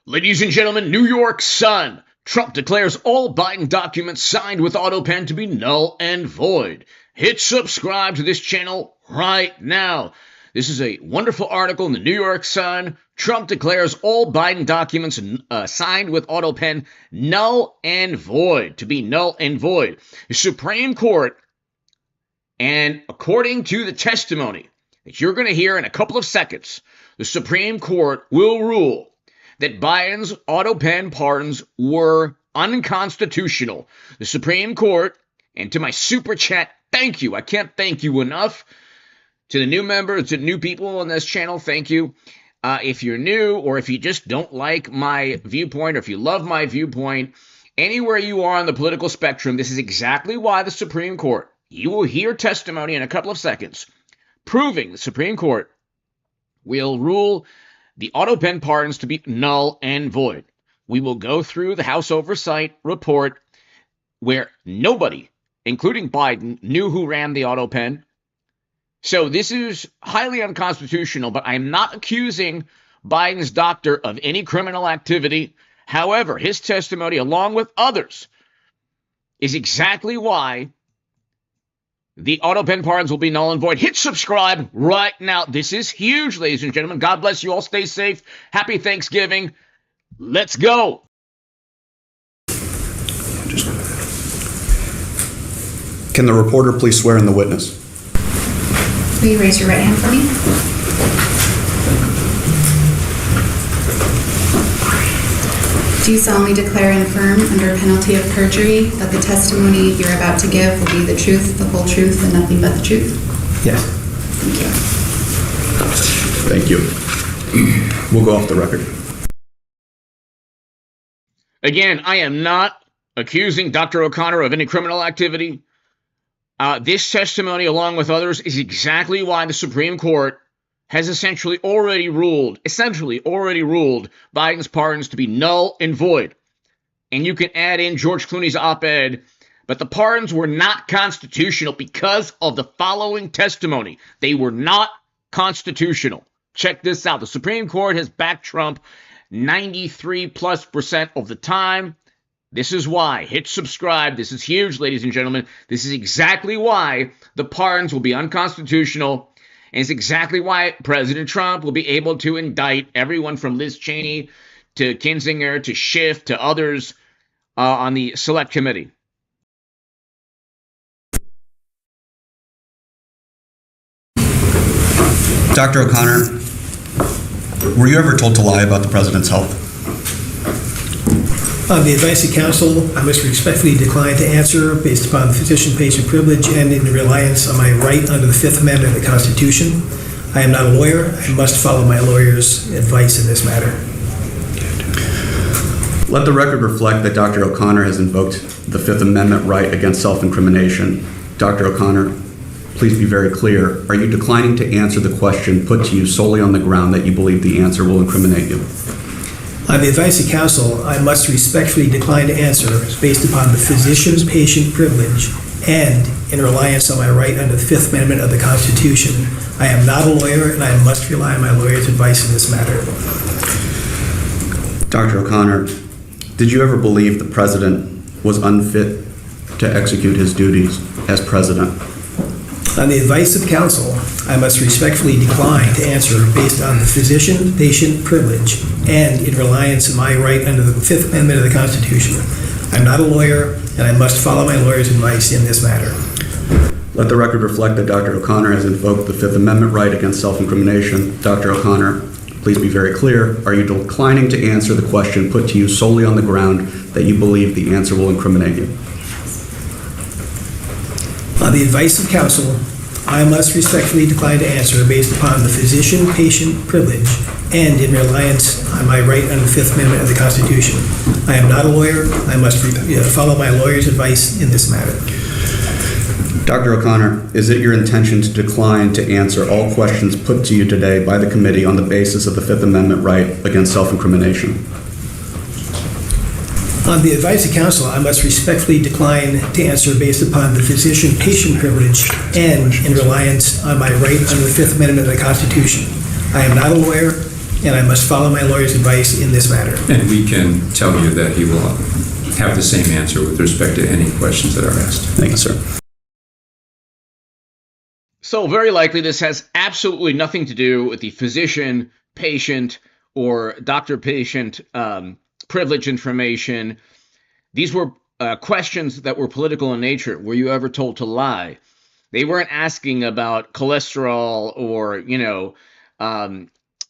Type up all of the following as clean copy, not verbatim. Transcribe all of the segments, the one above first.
Ladies and gentlemen, New York Sun. Trump declares all Biden documents signed with AutoPen to be null and void. Hit subscribe to this channel right now. This is a wonderful article in the New York Sun. Trump declares all Biden documents signed with AutoPen null and void, to be null and void. The Supreme Court, and according to the testimony that you're going to hear in a couple of seconds, the Supreme Court will rule that Biden's AutoPen pardons were unconstitutional. The Supreme Court, and to my super chat, thank you. I can't thank you enough. To the new members, to new people on this channel, thank you. If you're new, or if you just don't like my viewpoint, or if you love my viewpoint, anywhere you are on the political spectrum, this is exactly why the Supreme Court, you will hear testimony in a couple of seconds, proving the Supreme Court will rule the AutoPen pardons to be null and void. We will go through the House Oversight report where nobody, including Biden, knew who ran the AutoPen. So this is highly unconstitutional, but I'm not accusing Biden's doctor of any criminal activity. However, his testimony, along with others, is exactly why the AutoPen pardons will be null and void. Hit subscribe right now. This is huge, ladies and gentlemen. God bless you all. Stay safe. Happy Thanksgiving. Let's go. Can the reporter please swear in the witness? Will you raise your right hand for me? Do you solemnly declare and affirm under penalty of perjury that the testimony you're about to give will be the truth, the whole truth, and nothing but the truth? Yes. Thank you. Thank you. We'll go off the record. Again, I am not accusing Dr. O'Connor of any criminal activity. This testimony, along with others, is exactly why the Supreme Court has essentially already ruled Biden's pardons to be null and void. And you can add in George Clooney's op-ed, but the pardons were not constitutional because of the following testimony. They were not constitutional. Check this out. The Supreme Court has backed Trump 93+% of the time. This is why. Hit subscribe. This is huge, ladies and gentlemen. This is exactly why the pardons will be unconstitutional. And it's exactly why President Trump will be able to indict everyone from Liz Cheney to Kinzinger to Schiff to others on the Select Committee. Dr. O'Connor, were you ever told to lie about the president's health? On the advice of counsel, I must respectfully decline to answer based upon the physician-patient privilege and in reliance on my right under the Fifth Amendment of the Constitution. I am not a lawyer. I must follow my lawyer's advice in this matter. Let the record reflect that Dr. O'Connor has invoked the Fifth Amendment right against self-incrimination. Dr. O'Connor, please be very clear. Are you declining to answer the question put to you solely on the ground that you believe the answer will incriminate you? On the advice of counsel, I must respectfully decline to answer based upon the physician-patient privilege and in reliance on my right under the Fifth Amendment of the Constitution. I am not a lawyer, and I must rely on my lawyer's advice in this matter. Dr. O'Connor, did you ever believe the president was unfit to execute his duties as president? On the advice of counsel, I must respectfully decline to answer based on the physician-patient privilege and in reliance on my right under the Fifth Amendment of the Constitution. I'm not a lawyer, and I must follow my lawyer's advice in this matter. Let the record reflect that Dr. O'Connor has invoked the Fifth Amendment right against self-incrimination. Dr. O'Connor, please be very clear. Are you declining to answer the question put to you solely on the ground that you believe the answer will incriminate you? On the advice of counsel, I must respectfully decline to answer based upon the physician-patient privilege and in reliance on my right under the Fifth Amendment of the Constitution. I am not a lawyer. I must follow my lawyer's advice in this matter. Dr. O'Connor, is it your intention to decline to answer all questions put to you today by the committee on the basis of the Fifth Amendment right against self-incrimination? On the advice of counsel, I must respectfully decline to answer based upon the physician-patient privilege and in reliance on my right under the Fifth Amendment of the Constitution. I am not a lawyer, and I must follow my lawyer's advice in this matter. And we can tell you that he will have the same answer with respect to any questions that are asked. Thank you, sir. So very likely this has absolutely nothing to do with the physician-patient or doctor-patient privilege information. These were questions that were political in nature. Were you ever told to lie? They weren't asking about cholesterol or,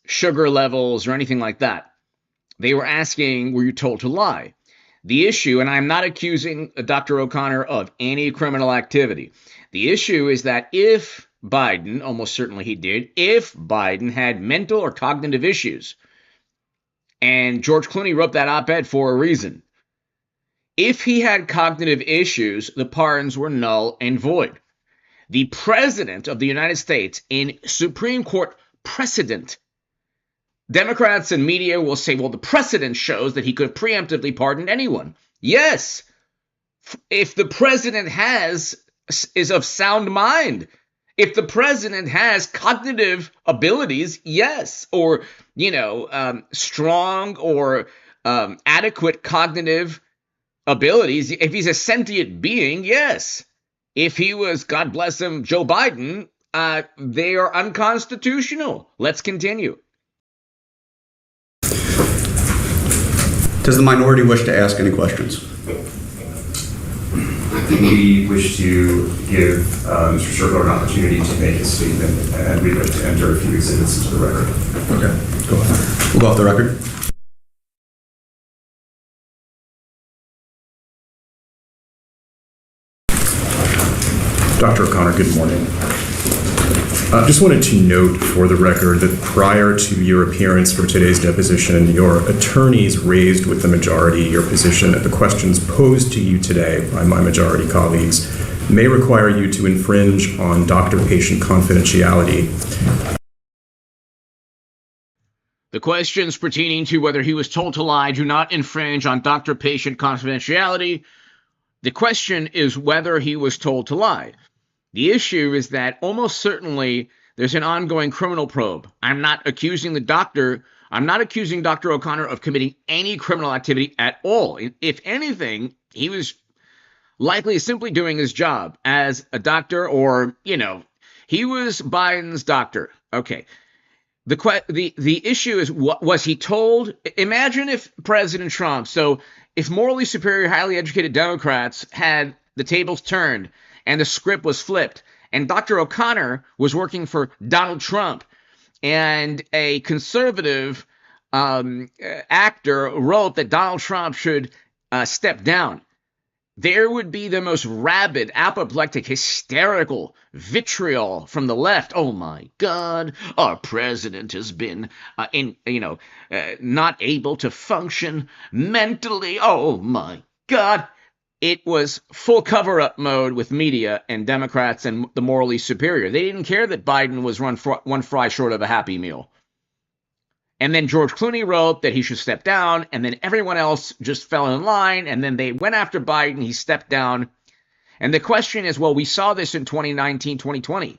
sugar levels or anything like that. They were asking, were you told to lie? The issue, and I'm not accusing Dr. O'Connor of any criminal activity. The issue is that if Biden, almost certainly he did, if Biden had mental or cognitive issues, and George Clooney wrote that op-ed for a reason, if he had cognitive issues, the pardons were null and void. The President of the United States, in Supreme Court precedent, Democrats and media will say, well, the precedent shows that he could have preemptively pardoned anyone. Yes, if the president is of sound mind, if the president has cognitive abilities, yes, or, strong or adequate cognitive abilities, if he's a sentient being, yes. If he was, God bless him, Joe Biden, they are unconstitutional. Let's continue. Does the minority wish to ask any questions? We wish to give Mr. Strickler an opportunity to make his statement, and we'd like to enter a few exhibits into the record. Okay, go ahead. We'll go off the record. Dr. O'Connor, good morning. Just wanted to note for the record that prior to your appearance for today's deposition, your attorneys raised with the majority your position that the questions posed to you today by my majority colleagues may require you to infringe on doctor-patient confidentiality. The questions pertaining to whether he was told to lie do not infringe on doctor-patient confidentiality. The question is whether he was told to lie. The issue is that almost certainly there's an ongoing criminal probe. I'm not accusing Dr. O'Connor of committing any criminal activity at all. If anything, he was likely simply doing his job as a doctor, or, he was Biden's doctor. Okay. The issue is, what was he told? Imagine if President Trump, if morally superior, highly educated Democrats had the tables turned and the script was flipped, and Dr. O'Connor was working for Donald Trump, and a conservative actor wrote that Donald Trump should step down. There would be the most rabid, apoplectic, hysterical vitriol from the left. Oh my God, our president has been, not able to function mentally. Oh my God. It was full cover-up mode with media and Democrats and the morally superior. They didn't care that Biden was one fry short of a Happy Meal. And then George Clooney wrote that he should step down, and then everyone else just fell in line, and then they went after Biden, he stepped down. And the question is, well, we saw this in 2019, 2020.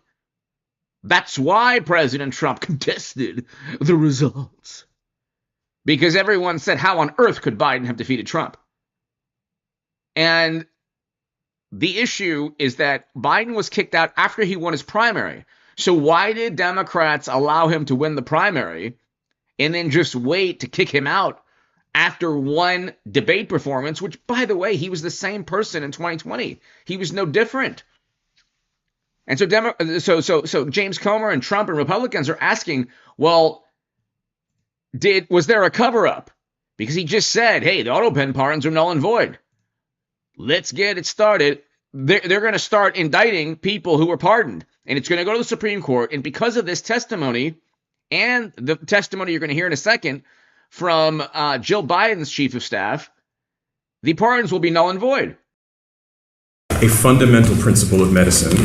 That's why President Trump contested the results. Because everyone said, how on earth could Biden have defeated Trump? And the issue is that Biden was kicked out after he won his primary. So why did Democrats allow him to win the primary and then just wait to kick him out after one debate performance, which, by the way, he was the same person in 2020. He was no different. And so James Comer and Trump and Republicans are asking, well, was there a cover-up? Because he just said, hey, the auto pen pardons are null and void. Let's get it started. They're going to start indicting people who were pardoned, and it's going to go to the Supreme Court. And because of this testimony and the testimony you're going to hear in a second from Jill Biden's chief of staff, the pardons will be null and void. A fundamental principle of medicine,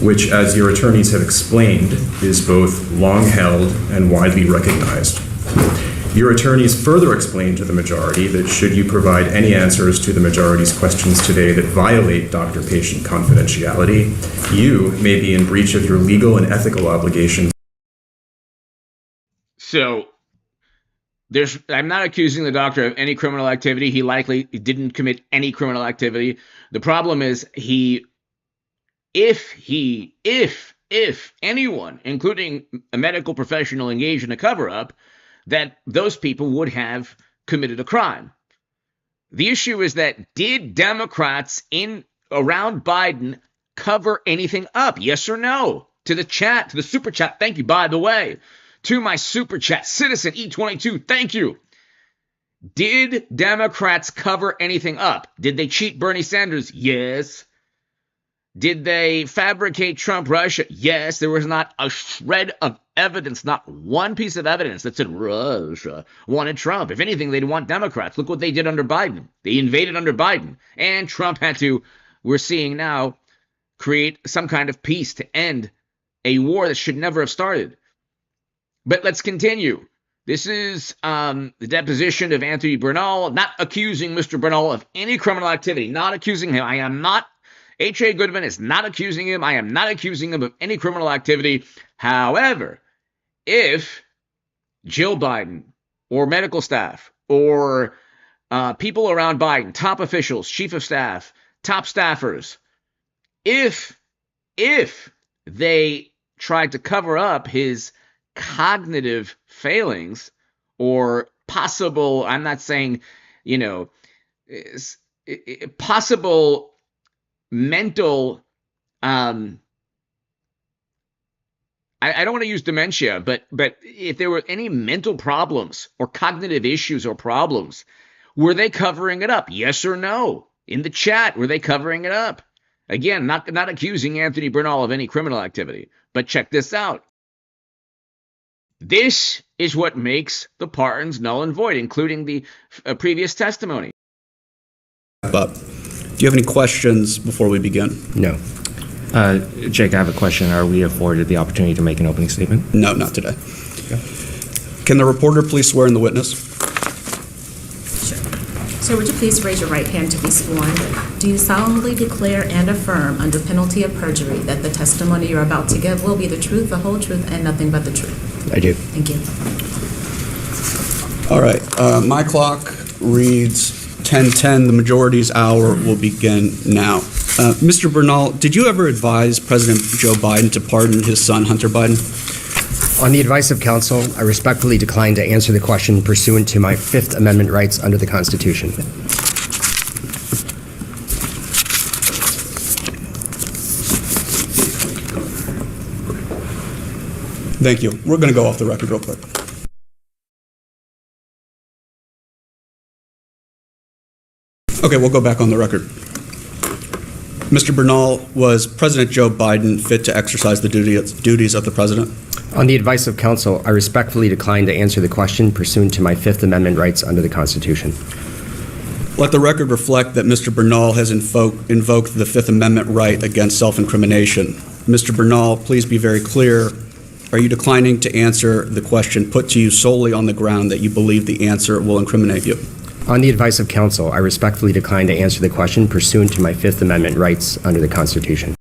which, as your attorneys have explained, is both long held and widely recognized. Your attorneys further explained to the majority that should you provide any answers to the majority's questions today that violate doctor-patient confidentiality, you may be in breach of your legal and ethical obligations. So I'm not accusing the doctor of any criminal activity. He likely didn't commit any criminal activity. The problem is if anyone, including a medical professional engaged in a cover-up, that those people would have committed a crime. The issue is that did Democrats around Biden cover anything up? Yes or no? To the chat, to the super chat, thank you, by the way. To my super chat, Citizen E22, thank you. Did Democrats cover anything up? Did they cheat Bernie Sanders? Yes. Did they fabricate Trump Russia? Yes. There was not a shred of evidence, not one piece of evidence that said Russia wanted Trump. If anything, they'd want Democrats. Look what they did under Biden. They invaded under Biden. And Trump had to, we're seeing now, create some kind of peace to end a war that should never have started. But let's continue. This is the deposition of Anthony Bernal, not accusing Mr. Bernal of any criminal activity, not accusing him. I am not, H.A. Goodman is not accusing him. I am not accusing him of any criminal activity. However, if Jill Biden or medical staff or people around Biden, top officials, chief of staff, top staffers, if they tried to cover up his cognitive failings or possible, I'm not saying, possible mental, I don't want to use dementia, but if there were any mental problems or cognitive issues or problems, were they covering it up? Yes or no? In the chat, were they covering it up? Again, not accusing Anthony Bernal of any criminal activity, but check this out. This is what makes the pardons null and void, including the previous testimony. But do you have any questions before we begin? No. Jake, I have a question. Are we afforded the opportunity to make an opening statement? No, not today. Okay. Can the reporter please swear in the witness? Sure. Sir, would you please raise your right hand to be sworn? Do you solemnly declare and affirm under penalty of perjury that the testimony you're about to give will be the truth, the whole truth, and nothing but the truth? I do. Thank you. All right. My clock reads 10:10. The majority's hour will begin now. Mr. Bernal, did you ever advise President Joe Biden to pardon his son, Hunter Biden? On the advice of counsel, I respectfully decline to answer the question pursuant to my Fifth Amendment rights under the Constitution. Thank you. We're going to go off the record real quick. Okay, we'll go back on the record. Mr. Bernal, was President Joe Biden fit to exercise the duties of the president? On the advice of counsel, I respectfully decline to answer the question pursuant to my Fifth Amendment rights under the Constitution. Let the record reflect that Mr. Bernal has invoked the Fifth Amendment right against self-incrimination. Mr. Bernal, please be very clear. Are you declining to answer the question put to you solely on the ground that you believe the answer will incriminate you? On the advice of counsel, I respectfully decline to answer the question pursuant to my Fifth Amendment rights under the Constitution.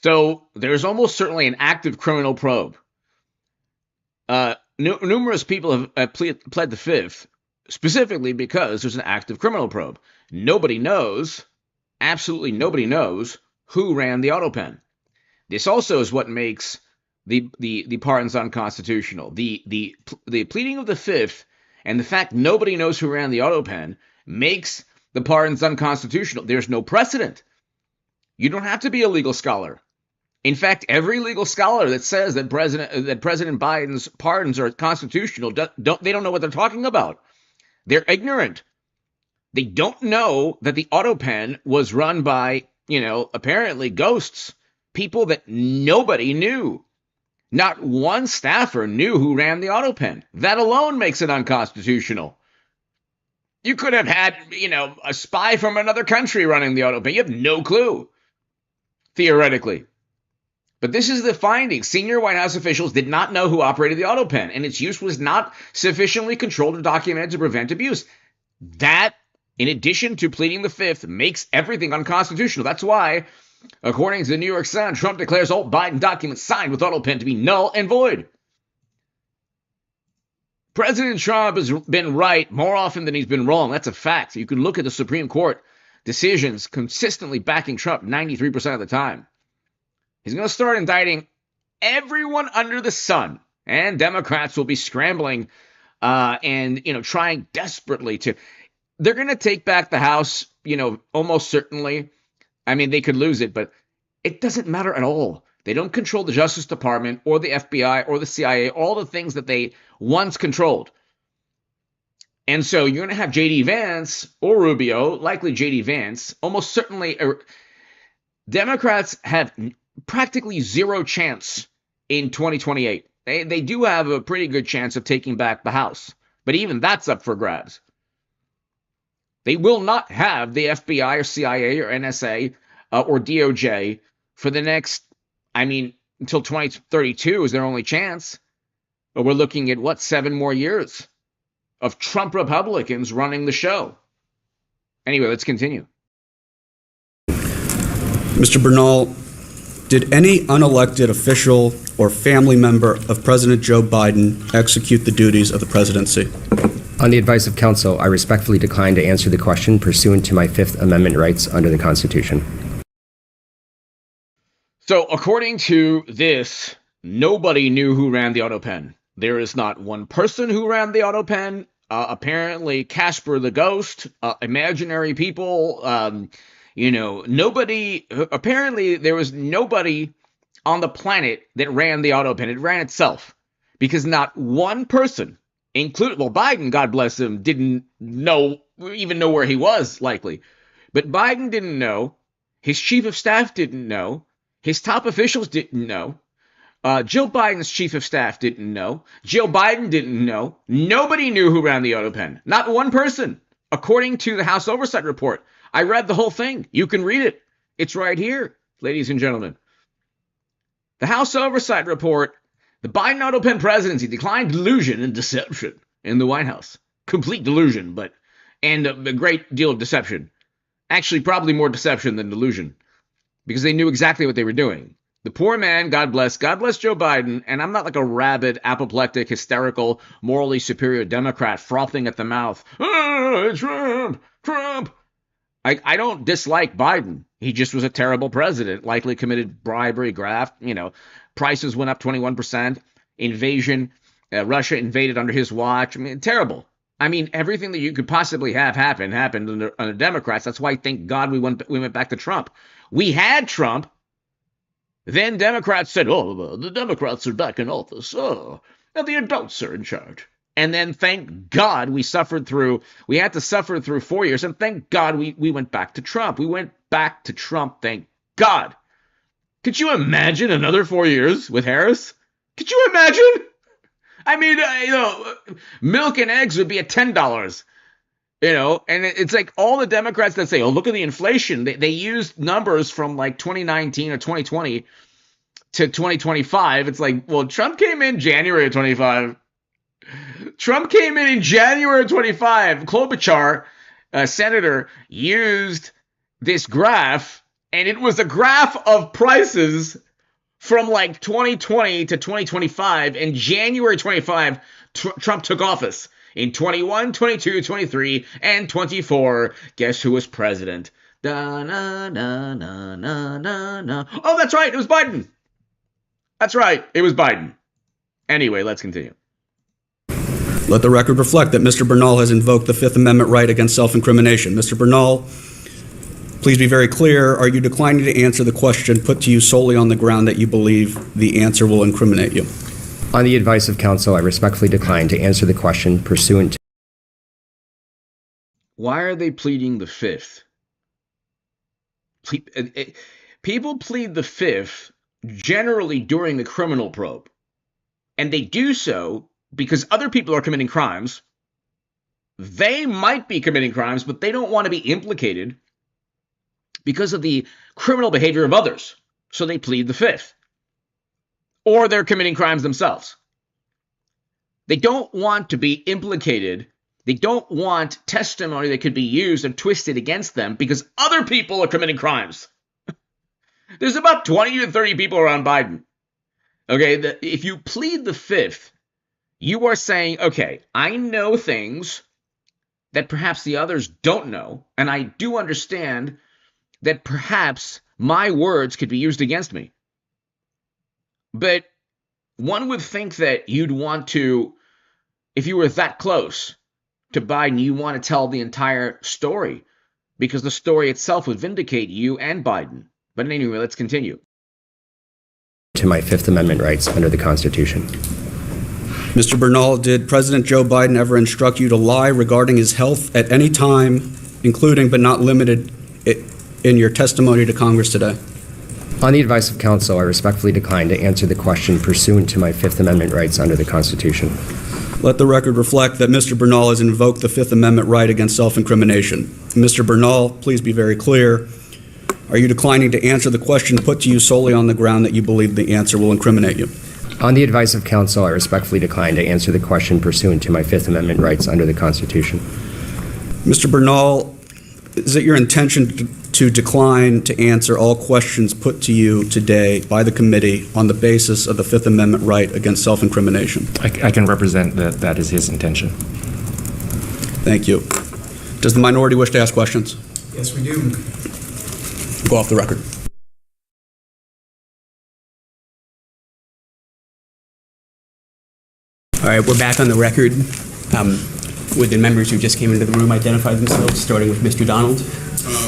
So there's almost certainly an active criminal probe. Numerous people have pled the Fifth, specifically because there's an active criminal probe. Nobody knows, absolutely nobody knows, who ran the auto pen. This also is what makes the pardons unconstitutional. The pleading of the Fifth and the fact nobody knows who ran the auto pen makes the pardons unconstitutional. There's no precedent. You don't have to be a legal scholar. In fact, every legal scholar that says that President Biden's pardons are constitutional, they don't know what they're talking about. They're ignorant. They don't know that the auto pen was run by, apparently ghosts, people that nobody knew. Not one staffer knew who ran the auto pen. That alone makes it unconstitutional. You could have had, a spy from another country running the auto pen. You have no clue, theoretically. But this is the finding. Senior White House officials did not know who operated the auto pen, and its use was not sufficiently controlled or documented to prevent abuse. That, in addition to pleading the Fifth, makes everything unconstitutional. That's why, according to the New York Sun, Trump declares all Biden documents signed with auto pen to be null and void. President Trump has been right more often than he's been wrong. That's a fact. You can look at the Supreme Court decisions consistently backing Trump 93% of the time. He's going to start indicting everyone under the sun, and Democrats will be scrambling and trying desperately to. They're going to take back the House, almost certainly. I mean, they could lose it, but it doesn't matter at all. They don't control the Justice Department or the FBI or the CIA, all the things that they once controlled. And so you're going to have J.D. Vance or Rubio, likely J.D. Vance, almost certainly. Democrats have practically zero chance in 2028. They do have a pretty good chance of taking back the House, but even that's up for grabs. They will not have the FBI or CIA or NSA or DOJ for the next, until 2032 is their only chance. But we're looking at, 7 more years of Trump Republicans running the show. Anyway, let's continue. Mr. Bernal, did any unelected official or family member of President Joe Biden execute the duties of the presidency? On the advice of counsel, I respectfully decline to answer the question pursuant to my Fifth Amendment rights under the Constitution. So, according to this, nobody knew who ran the auto pen. There is not one person who ran the auto pen. Apparently, Casper the Ghost, imaginary people, nobody. Apparently, there was nobody on the planet that ran the auto pen. It ran itself because not one person, Biden, God bless him, didn't even know where he was, likely. But Biden didn't know. His chief of staff didn't know. His top officials didn't know. Joe Biden's chief of staff didn't know. Joe Biden didn't know. Nobody knew who ran the auto pen. Not one person. According to the House Oversight Report. I read the whole thing. You can read it. It's right here, ladies and gentlemen. The House Oversight Report. The Biden auto pen presidency declined delusion and deception in the White House. Complete delusion, and a great deal of deception. Actually, probably more deception than delusion. Because they knew exactly what they were doing. The poor man, God bless Joe Biden, and I'm not like a rabid, apoplectic, hysterical, morally superior Democrat frothing at the mouth. Trump. I don't dislike Biden. He just was a terrible president, likely committed bribery, graft, prices went up 21%, invasion, Russia invaded under his watch. Terrible. Everything that you could possibly have happened under Democrats. That's why, thank God, we went back to Trump. We had Trump. Then Democrats said, the Democrats are back in office. And the adults are in charge. And then, thank God, we had to suffer through 4 years. And thank God we went back to Trump. We went back to Trump, thank God. Could you imagine another 4 years with Harris? Could you imagine? Milk and eggs would be at $10. And it's like all the Democrats that say, look at the inflation. They used numbers from like 2019 or 2020 to 2025. It's like, well, Trump came in January of 25. Trump came in January of 25. Klobuchar, senator, used this graph, and it was a graph of prices from like 2020 to 2025. And January 25, Trump took office. In 21, 22, 23, and 24, guess who was president? Da, na, na, na, na, na, na. Oh, that's right, it was Biden. That's right, it was Biden. Anyway, let's continue. Let the record reflect that Mr. Bernal has invoked the Fifth Amendment right against self-incrimination. Mr. Bernal, please be very clear. Are you declining to answer the question put to you solely on the ground that you believe the answer will incriminate you? On the advice of counsel, I respectfully decline to answer the question pursuant to. Why are they pleading the Fifth? People plead the Fifth generally during the criminal probe. And they do so because other people are committing crimes. They might be committing crimes, but they don't want to be implicated because of the criminal behavior of others. So they plead the Fifth. Or they're committing crimes themselves. They don't want to be implicated. They don't want testimony that could be used and twisted against them because other people are committing crimes. There's about 20 to 30 people around Biden. Okay, if you plead the Fifth, You are saying, okay, I know things that perhaps the others don't know, and I do understand that perhaps my words could be used against me. But one would think that you'd want to, if you were that close to Biden, you want to tell the entire story, because the story itself would vindicate you and Biden. But anyway, let's continue. To my Fifth Amendment rights under the Constitution. Mr. Bernal, did President Joe Biden ever instruct you to lie regarding his health at any time, including but not limited in your testimony to Congress today? On the advice of counsel, I respectfully decline to answer the question pursuant to my Fifth Amendment rights under the Constitution. Let the record reflect that Mr. Bernal has invoked the Fifth Amendment right against self-incrimination. Mr. Bernal, please be very clear. Are you declining to answer the question put to you solely on the ground that you believe the answer will incriminate you? On the advice of counsel, I respectfully decline to answer the question pursuant to my Fifth Amendment rights under the Constitution. Mr. Bernal, is it your intention to decline to answer all questions put to you today by the committee on the basis of the Fifth Amendment right against self-incrimination? I can represent that is his intention. Thank you. Does the minority wish to ask questions? Yes, we do. Go off the record. All right, we're back on the record. Would the members who just came into the room identify themselves, starting with Mr. Donald?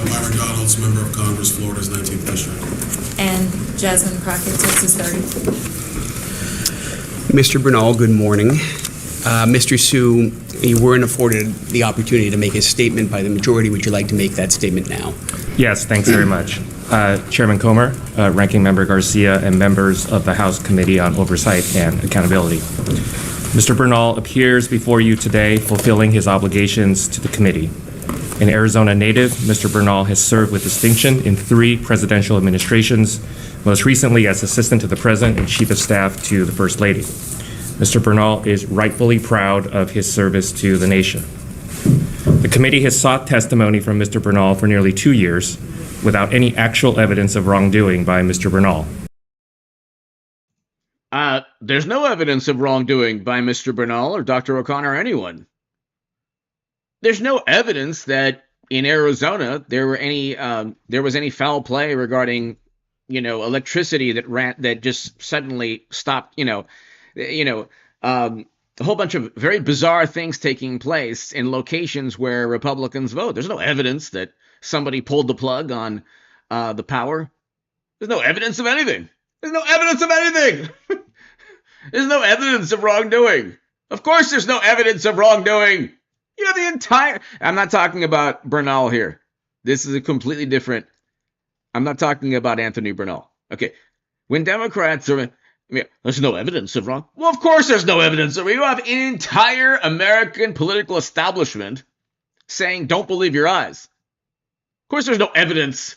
Myron Donalds, member of Congress, Florida's 19th District. And Jasmine Crockett, Texas 30. Mr. Bernal, good morning. Mr. Sue, you weren't afforded the opportunity to make a statement by the majority. Would you like to make that statement now? Yes, thanks very much. Chairman Comer, Ranking Member Garcia, and members of the House Committee on Oversight and Accountability. Mr. Bernal appears before you today fulfilling his obligations to the committee. An Arizona native, Mr. Bernal has served with distinction in 3 presidential administrations, most recently as Assistant to the President and Chief of Staff to the First Lady. Mr. Bernal is rightfully proud of his service to the nation. The committee has sought testimony from Mr. Bernal for nearly 2 years without any actual evidence of wrongdoing by Mr. Bernal. There's no evidence of wrongdoing by Mr. Bernal or Dr. O'Connor or anyone. There's no evidence that in Arizona there was any foul play regarding, electricity that just suddenly stopped. A whole bunch of very bizarre things taking place in locations where Republicans vote. There's no evidence that somebody pulled the plug on the power. There's no evidence of anything. There's no evidence of anything. There's no evidence of wrongdoing. Of course there's no evidence of wrongdoing. I'm not talking about Bernal here. This is a completely different. I'm not talking about Anthony Bernal. Okay. When Democrats are, there's no evidence of wrong. Well, of course there's no evidence. You have an entire American political establishment saying, don't believe your eyes. Of course there's no evidence.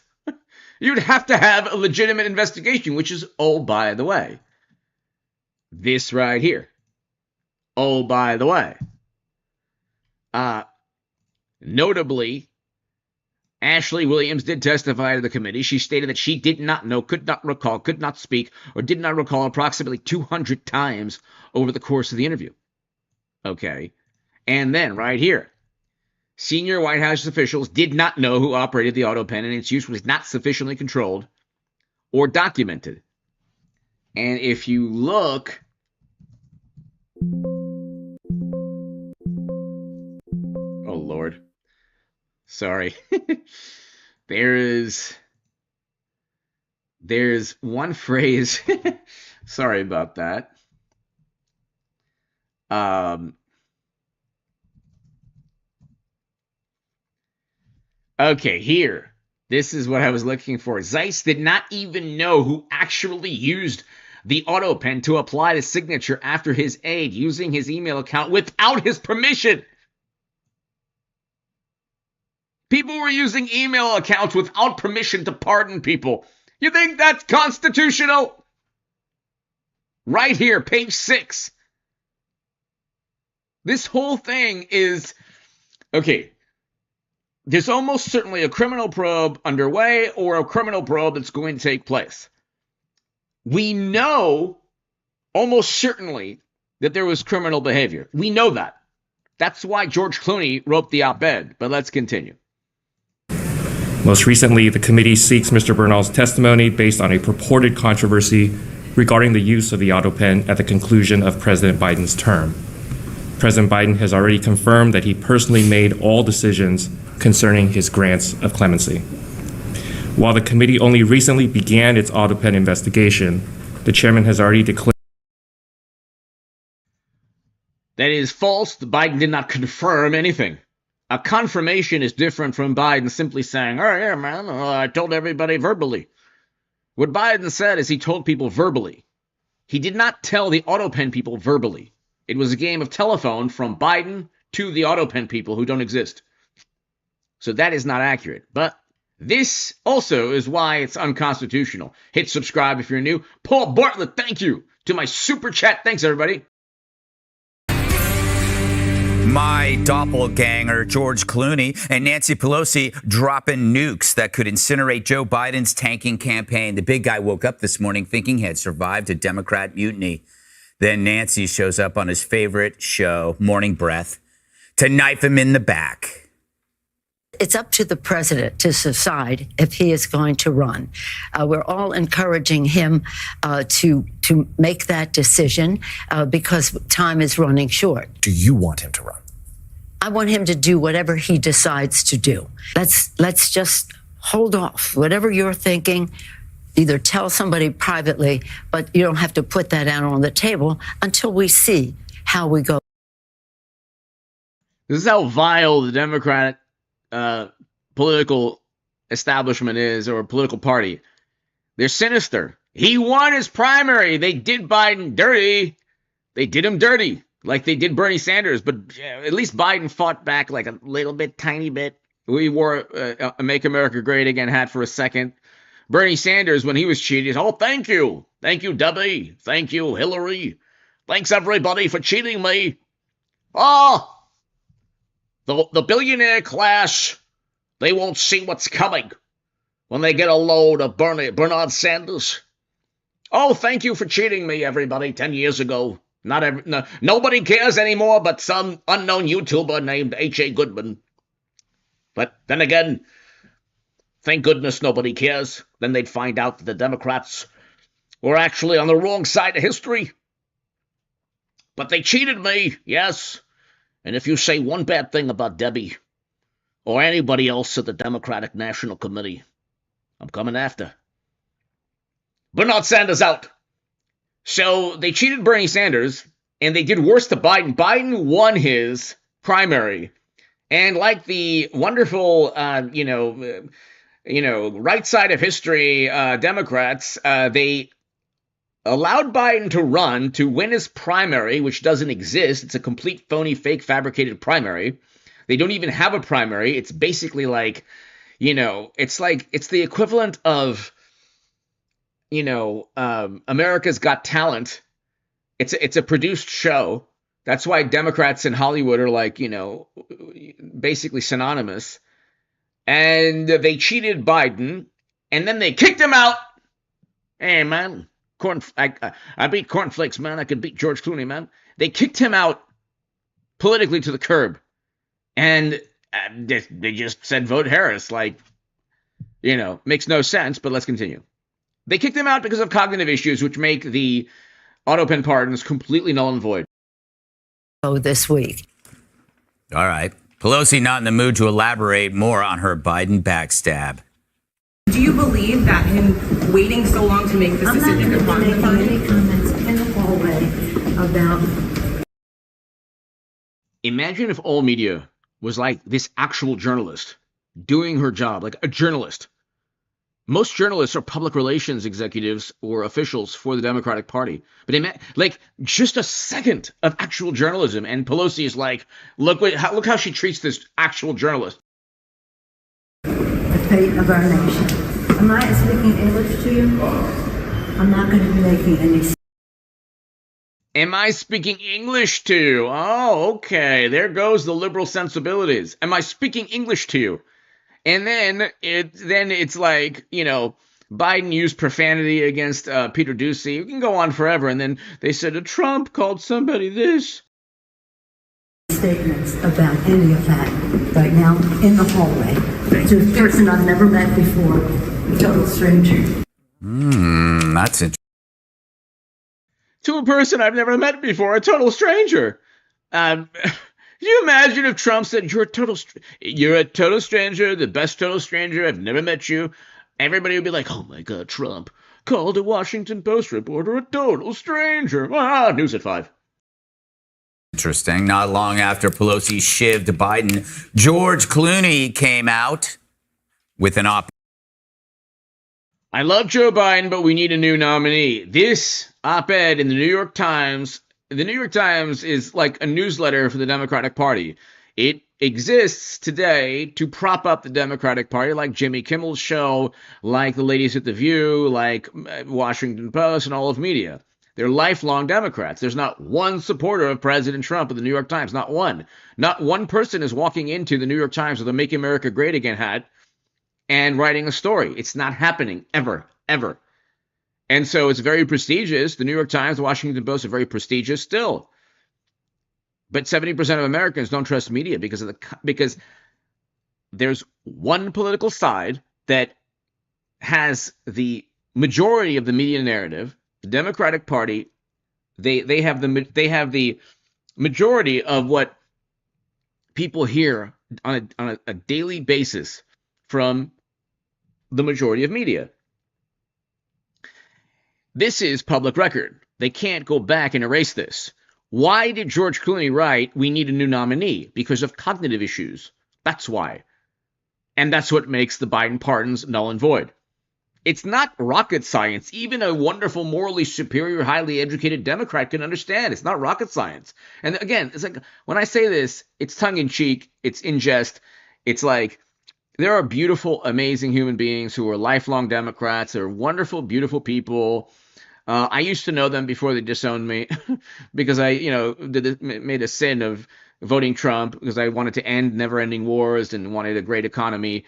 You'd have to have a legitimate investigation, which is, oh, by the way, this right here. Oh, by the way. Notably, Ashley Williams did testify to the committee. She stated that she did not know, could not recall, could not speak, or did not recall approximately 200 times over the course of the interview. Okay. And then, right here, senior White House officials did not know who operated the auto pen, and its use was not sufficiently controlled or documented. And if you look, oh Lord, sorry, there's one phrase, sorry about that. Okay, here. This is what I was looking for. Zeiss did not even know who actually used the auto pen to apply the signature after his aide using his email account without his permission. People were using email accounts without permission to pardon people. You think that's constitutional? Right here, page 6. This whole thing is, okay, there's almost certainly a criminal probe underway or a criminal probe that's going to take place. We know almost certainly that there was criminal behavior. We know that. That's why George Clooney wrote the op-ed, but let's continue. Most recently, the committee seeks Mr. Bernal's testimony based on a purported controversy regarding the use of the auto pen at the conclusion of President Biden's term. President Biden has already confirmed that he personally made all decisions concerning his grants of clemency. While the committee only recently began its auto pen investigation, the chairman has already declared that is false. Biden did not confirm anything. A confirmation is different from Biden simply saying, oh yeah, man, I told everybody verbally. What Biden said is he told people verbally. He did not tell the auto pen people verbally. It was a game of telephone from Biden to the auto pen people who don't exist. So that is not accurate. But this also is why it's unconstitutional. Hit subscribe if you're new. Paul Bartlett, thank you. To my super chat, thanks everybody. My doppelganger, George Clooney, and Nancy Pelosi dropping nukes that could incinerate Joe Biden's tanking campaign. The big guy woke up this morning thinking he had survived a Democrat mutiny. Then Nancy shows up on his favorite show, Morning Breath, to knife him in the back. It's up to the president to decide if he is going to run. We're all encouraging him to make that decision because time is running short. Do you want him to run? I want him to do whatever he decides to do. Let's just hold off. Whatever you're thinking, either tell somebody privately, but you don't have to put that out on the table until we see how we go. This is how vile the Democratic political establishment is, or political party. They're sinister. He won his primary. They did Biden dirty. They did him dirty, like they did Bernie Sanders. But at least Biden fought back like a little bit, tiny bit. We wore a Make America Great Again hat for a second. Bernie Sanders, when he was cheated, oh, thank you. Thank you, Debbie. Thank you, Hillary. Thanks, everybody, for cheating me. Oh, the billionaire class, they won't see what's coming when they get a load of Bernard Sanders. Oh, thank you for cheating me, everybody, 10 years ago. Nobody cares anymore but some unknown YouTuber named H.A. Goodman. But then again, thank goodness nobody cares. Then they'd find out that the Democrats were actually on the wrong side of history. But they cheated me, yes. And if you say one bad thing about Debbie or anybody else at the Democratic National Committee, I'm coming after. Bernard Sanders out. So they cheated Bernie Sanders, and they did worse to Biden. Biden won his primary. And like the wonderful, right side of history Democrats, they allowed Biden to run to win his primary, which doesn't exist. It's a complete phony, fake, fabricated primary. They don't even have a primary. It's basically like, it's the equivalent of, America's Got Talent. It's a produced show. That's why Democrats in Hollywood are like, basically synonymous. And they cheated Biden, and then they kicked him out. Hey, man. I beat Cornflakes, man. I could beat George Clooney, man. They kicked him out politically to the curb. And they just said vote Harris. Makes no sense, but let's continue. They kicked him out because of cognitive issues, which make the auto pen pardons completely null and void. This week. All right. Pelosi not in the mood to elaborate more on her Biden backstab. Do you believe that him waiting so long to make this decision could harm the party? Any comments in the hallway about... Imagine if all media was like this actual journalist doing her job, like a journalist. Most journalists are public relations executives or officials for the Democratic Party. But just a second of actual journalism, and Pelosi is like, look how she treats this actual journalist. The fate of our nation. Am I speaking English to you? I'm not going to be making any. Am I speaking English to you? Oh, okay. There goes the liberal sensibilities. Am I speaking English to you? And then it's like, Biden used profanity against Peter Doocy. We can go on forever. And then they said Trump called somebody this. Statements about any of that right now in the hallway to a person I've never met before, a total stranger. That's interesting. To a person I've never met before, a total stranger. Can you imagine if Trump said, you're a total stranger, the best total stranger, I've never met you. Everybody would be like, oh my God, Trump called a Washington Post reporter a total stranger. News at 5. Interesting. Not long after Pelosi shivved Biden, George Clooney came out with an op. I love Joe Biden, but we need a new nominee. This op-ed in the New York Times is like a newsletter for the Democratic Party. It exists today to prop up the Democratic Party, like Jimmy Kimmel's show, like the ladies at The View, like Washington Post, and all of media. They're lifelong Democrats. There's not one supporter of President Trump in the New York Times. Not one. Not one person is walking into the New York Times with a Make America Great Again hat and writing a story. It's not happening ever, ever. And so it's very prestigious. The New York Times, the Washington Post are very prestigious still. But 70% of Americans don't trust media because there's one political side that has the majority of the media narrative. The Democratic Party, they have the majority of what people hear on a daily basis from the majority of media. This is public record. They can't go back and erase this. Why did George Clooney write, we need a new nominee? Because of cognitive issues. That's why. And that's what makes the Biden pardons null and void. It's not rocket science. Even a wonderful, morally superior, highly educated Democrat can understand. It's not rocket science. And again, it's like, when I say this, it's tongue-in-cheek, it's in jest. It's like, there are beautiful, amazing human beings who are lifelong Democrats. They're wonderful, beautiful people. I used to know them before they disowned me because I, made a sin of voting Trump because I wanted to end never-ending wars and wanted a great economy,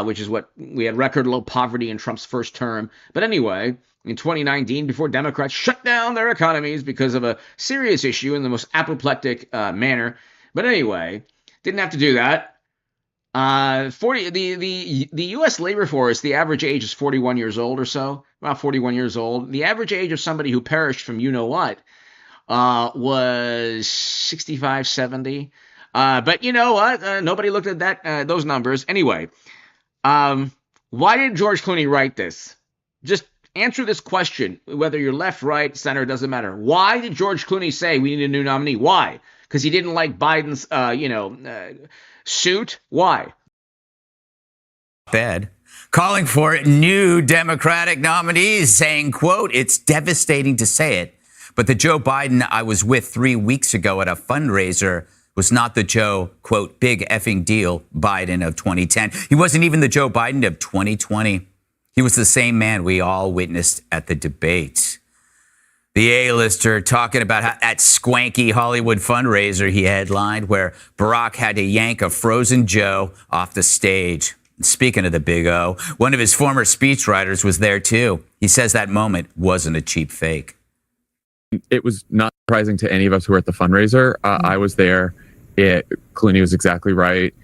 which is what we had record low poverty in Trump's first term. But anyway, in 2019, before Democrats shut down their economies because of a serious issue in the most apoplectic manner. But anyway, didn't have to do that. The U.S. labor force, the average age is 41 years old or so, about 41 years old. The average age of somebody who perished from you-know-what was 65, 70. But you know what? Nobody looked at those numbers. Anyway, why did George Clooney write this? Just answer this question, whether you're left, right, center, doesn't matter. Why did George Clooney say we need a new nominee? Why? Because he didn't like Biden's, suit? Why? Bed. Calling for new Democratic nominees, saying, quote, it's devastating to say it, but the Joe Biden I was with 3 weeks ago at a fundraiser was not the Joe, quote, big effing deal Biden of 2010. He wasn't even the Joe Biden of 2020. He was the same man we all witnessed at the debate. The A-lister talking about how that swanky Hollywood fundraiser he headlined where Barack had to yank a frozen Joe off the stage. Speaking of the Big O, one of his former speechwriters was there too. He says that moment wasn't a cheap fake. It was not surprising to any of us who were at the fundraiser. I was there. Clooney was exactly right.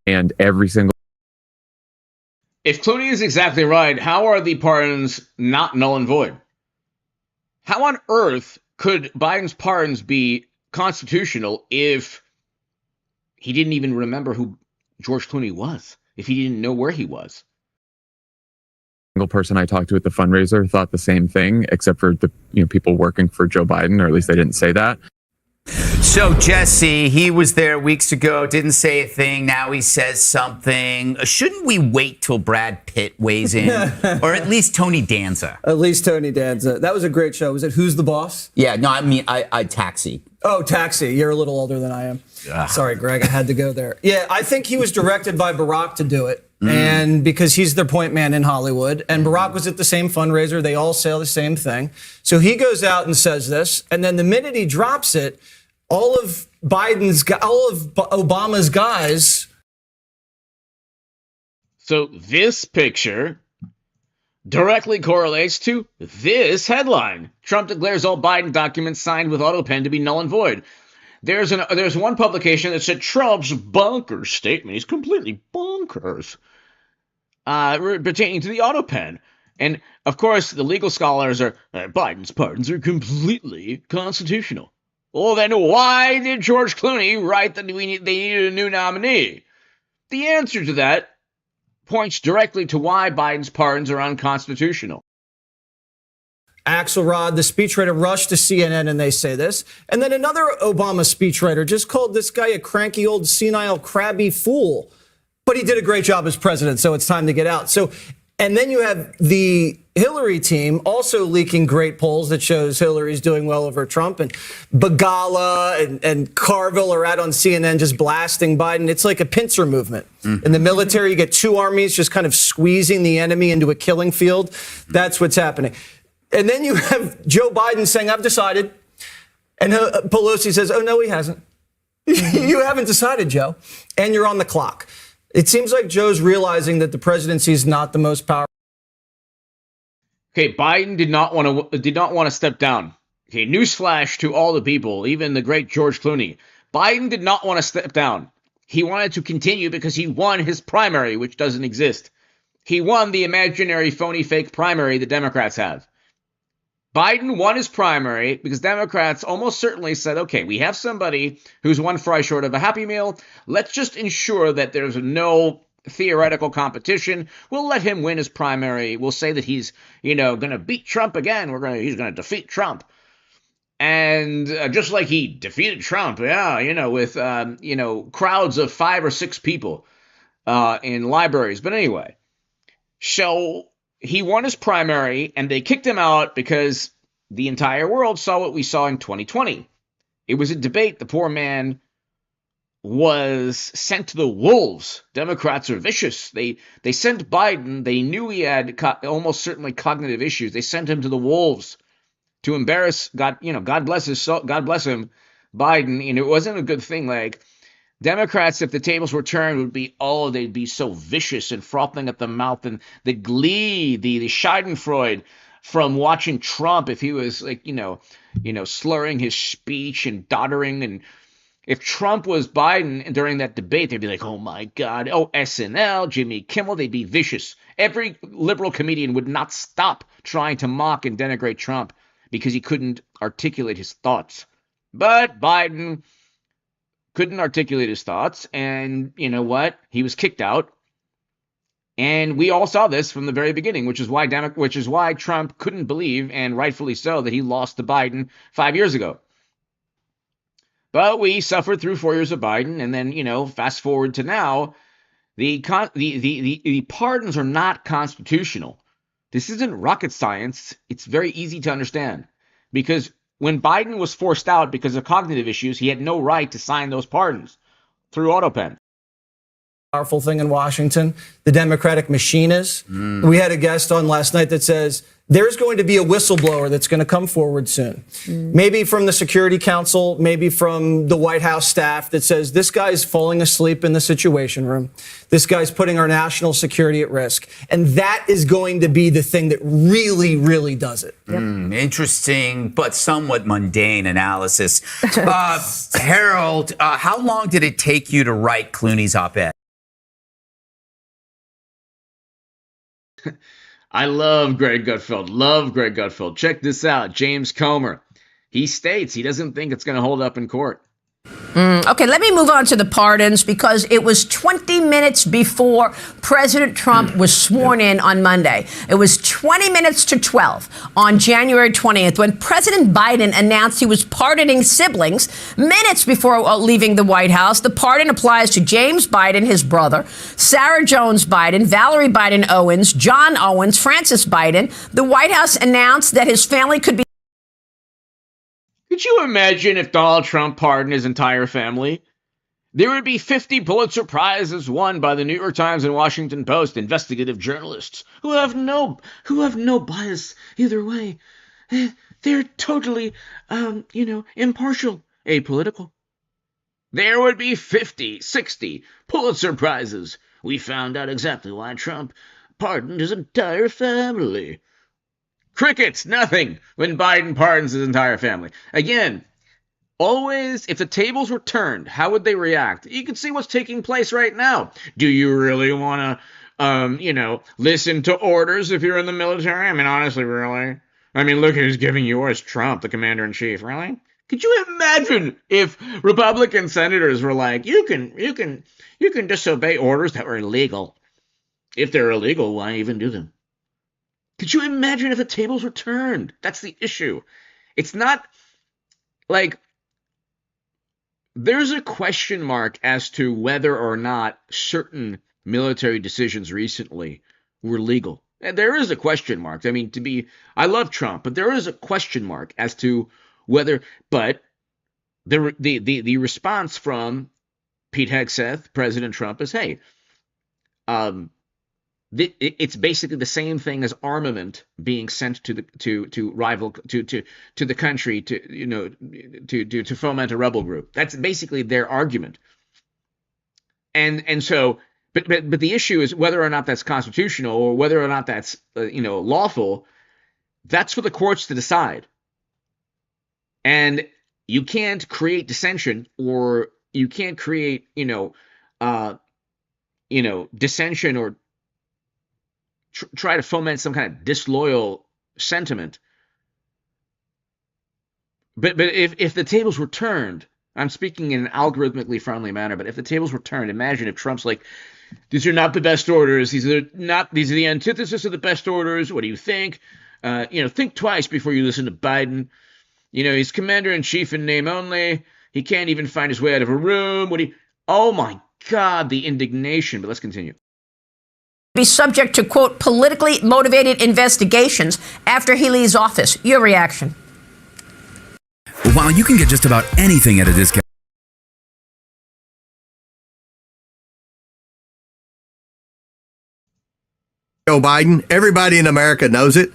And every single... If Clooney is exactly right, how are the pardons not null and void? How on earth could Biden's pardons be constitutional if he didn't even remember who George Clooney was, if he didn't know where he was? Single person I talked to at the fundraiser thought the same thing, except for the people working for Joe Biden, or at least they didn't say that. So Jesse, he was there weeks ago, didn't say a thing. Now he says something. Shouldn't we wait till Brad Pitt weighs in? Or at least Tony Danza? At least Tony Danza. That was a great show. Was it Who's the Boss? Yeah, no, I mean, I Taxi. Oh, Taxi. You're a little older than I am. Ugh. Sorry, Greg, I had to go there. Yeah, I think he was directed by Barack to do it. And because he's their point man in Hollywood, and Barack was at the same fundraiser, they all say the same thing. So he goes out and says this, and then the minute he drops it, all of Obama's guys. So this picture, directly correlates to this headline. Trump declares all Biden documents signed with AutoPen to be null and void. There's one publication that said Trump's bonkers statement is completely bonkers pertaining to the AutoPen. And, of course, the legal scholars are, Biden's pardons are completely constitutional. Well, then why did George Clooney write that they needed a new nominee? The answer to that points directly to why Biden's pardons are unconstitutional. Axelrod, the speechwriter, rushed to CNN and they say this. And then another Obama speechwriter just called this guy a cranky old senile crabby fool. But he did a great job as president, so it's time to get out. So, and then you have the Hillary team also leaking great polls that shows Hillary's doing well over Trump. And Begala and Carville are out on CNN just blasting Biden. It's like a pincer movement. In the military, you get two armies just kind of squeezing the enemy into a killing field. That's what's happening. And then you have Joe Biden saying, I've decided. And Pelosi says, oh, no, he hasn't. You haven't decided, Joe. And you're on the clock. It seems like Joe's realizing that the presidency is not the most powerful. Okay, Biden did not want to step down. Okay, newsflash to all the people, even the great George Clooney. Biden did not want to step down. He wanted to continue because he won his primary, which doesn't exist. He won the imaginary, phony, fake primary the Democrats have. Biden won his primary because Democrats almost certainly said, okay, we have somebody who's one fry short of a Happy Meal. Let's just ensure that there's no theoretical competition. We'll let him win his primary. We'll say that he's, going to beat Trump again. He's going to defeat Trump. And just like he defeated Trump, with, crowds of 5 or 6 people in libraries. But anyway, so he won his primary, and they kicked him out because the entire world saw what we saw in 2020. It was a debate. The poor man was sent to the wolves. Democrats are vicious. They sent Biden. They knew he had almost certainly cognitive issues. They sent him to the wolves to embarrass God. God bless him, Biden. It wasn't a good thing. Like, Democrats, if the tables were turned, would be, they'd be so vicious and frothing at the mouth, and the glee, the schadenfreude from watching Trump if he was slurring his speech and doddering. And if Trump was Biden during that debate, they'd be like, oh my God, SNL, Jimmy Kimmel, they'd be vicious. Every liberal comedian would not stop trying to mock and denigrate Trump because he couldn't articulate his thoughts. But Biden couldn't articulate his thoughts, and you know what? He was kicked out, and we all saw this from the very beginning, which is why Trump couldn't believe, and rightfully so, that he lost to Biden 5 years ago. But we suffered through 4 years of Biden, and then fast forward to now, the pardons are not constitutional. This isn't rocket science. It's very easy to understand, because when Biden was forced out because of cognitive issues, he had no right to sign those pardons through AutoPen. Powerful thing in Washington, the Democratic machine is. We had a guest on last night that says there's going to be a whistleblower that's going to come forward soon. Maybe from the Security Council, maybe from the White House staff that says this guy's falling asleep in the Situation Room. This guy's putting our national security at risk. And that is going to be the thing that really, really does it. Interesting, but somewhat mundane analysis. Harold, how long did it take you to write Clooney's op-ed? I love Greg Gutfeld. Check this out. James Comer. He states he doesn't think it's going to hold up in court. Okay, let me move on to the pardons, because it was 20 minutes before President Trump was sworn in on Monday. It was 20 minutes to 12 on January 20th when President Biden announced he was pardoning siblings. Minutes before leaving the White House, the pardon applies to James Biden, his brother, Sarah Jones Biden, Valerie Biden Owens, John Owens, Francis Biden. The White House announced that his family could be. Could you imagine if Donald Trump pardoned his entire family? There would be 50 Pulitzer Prizes won by the New York Times and Washington Post investigative journalists who have no bias either way. They're totally, impartial, apolitical. There would be 50, 60 Pulitzer Prizes. We found out exactly why Trump pardoned his entire family. Crickets, nothing, when Biden pardons his entire family. Again, always, if the tables were turned, how would they react? You can see what's taking place right now. Do you really want to, listen to orders if you're in the military? I mean, honestly, really? I mean, look who's giving you orders, Trump, the commander-in-chief, really? Could you imagine if Republican senators were like, you can disobey orders that were illegal? If they're illegal, why even do them? Could you imagine if the tables were turned? That's the issue. It's not like there's a question mark as to whether or not certain military decisions recently were legal. And there is a question mark. I mean, I love Trump, but there is a question mark as to whether, but the response from Pete Hegseth, President Trump, is, hey, it's basically the same thing as armament being sent to the country to foment a rebel group. That's basically their argument. And so, but the issue is whether or not that's constitutional or whether or not that's lawful. That's for the courts to decide. And you can't create dissension, or you can't create dissension, or try to foment some kind of disloyal sentiment. But if the tables were turned, I'm speaking in an algorithmically friendly manner, but if the tables were turned, imagine if Trump's like, these are not the best orders, these are the antithesis of the best orders, what do you think? Think twice before you listen to Biden. He's commander-in-chief in name only. He can't even find his way out of a room. Oh my God, the indignation. But let's continue. Be subject to, quote, politically motivated investigations after he leaves office. Your reaction? While you can get just about anything at a discount. Joe Biden, everybody in America knows it.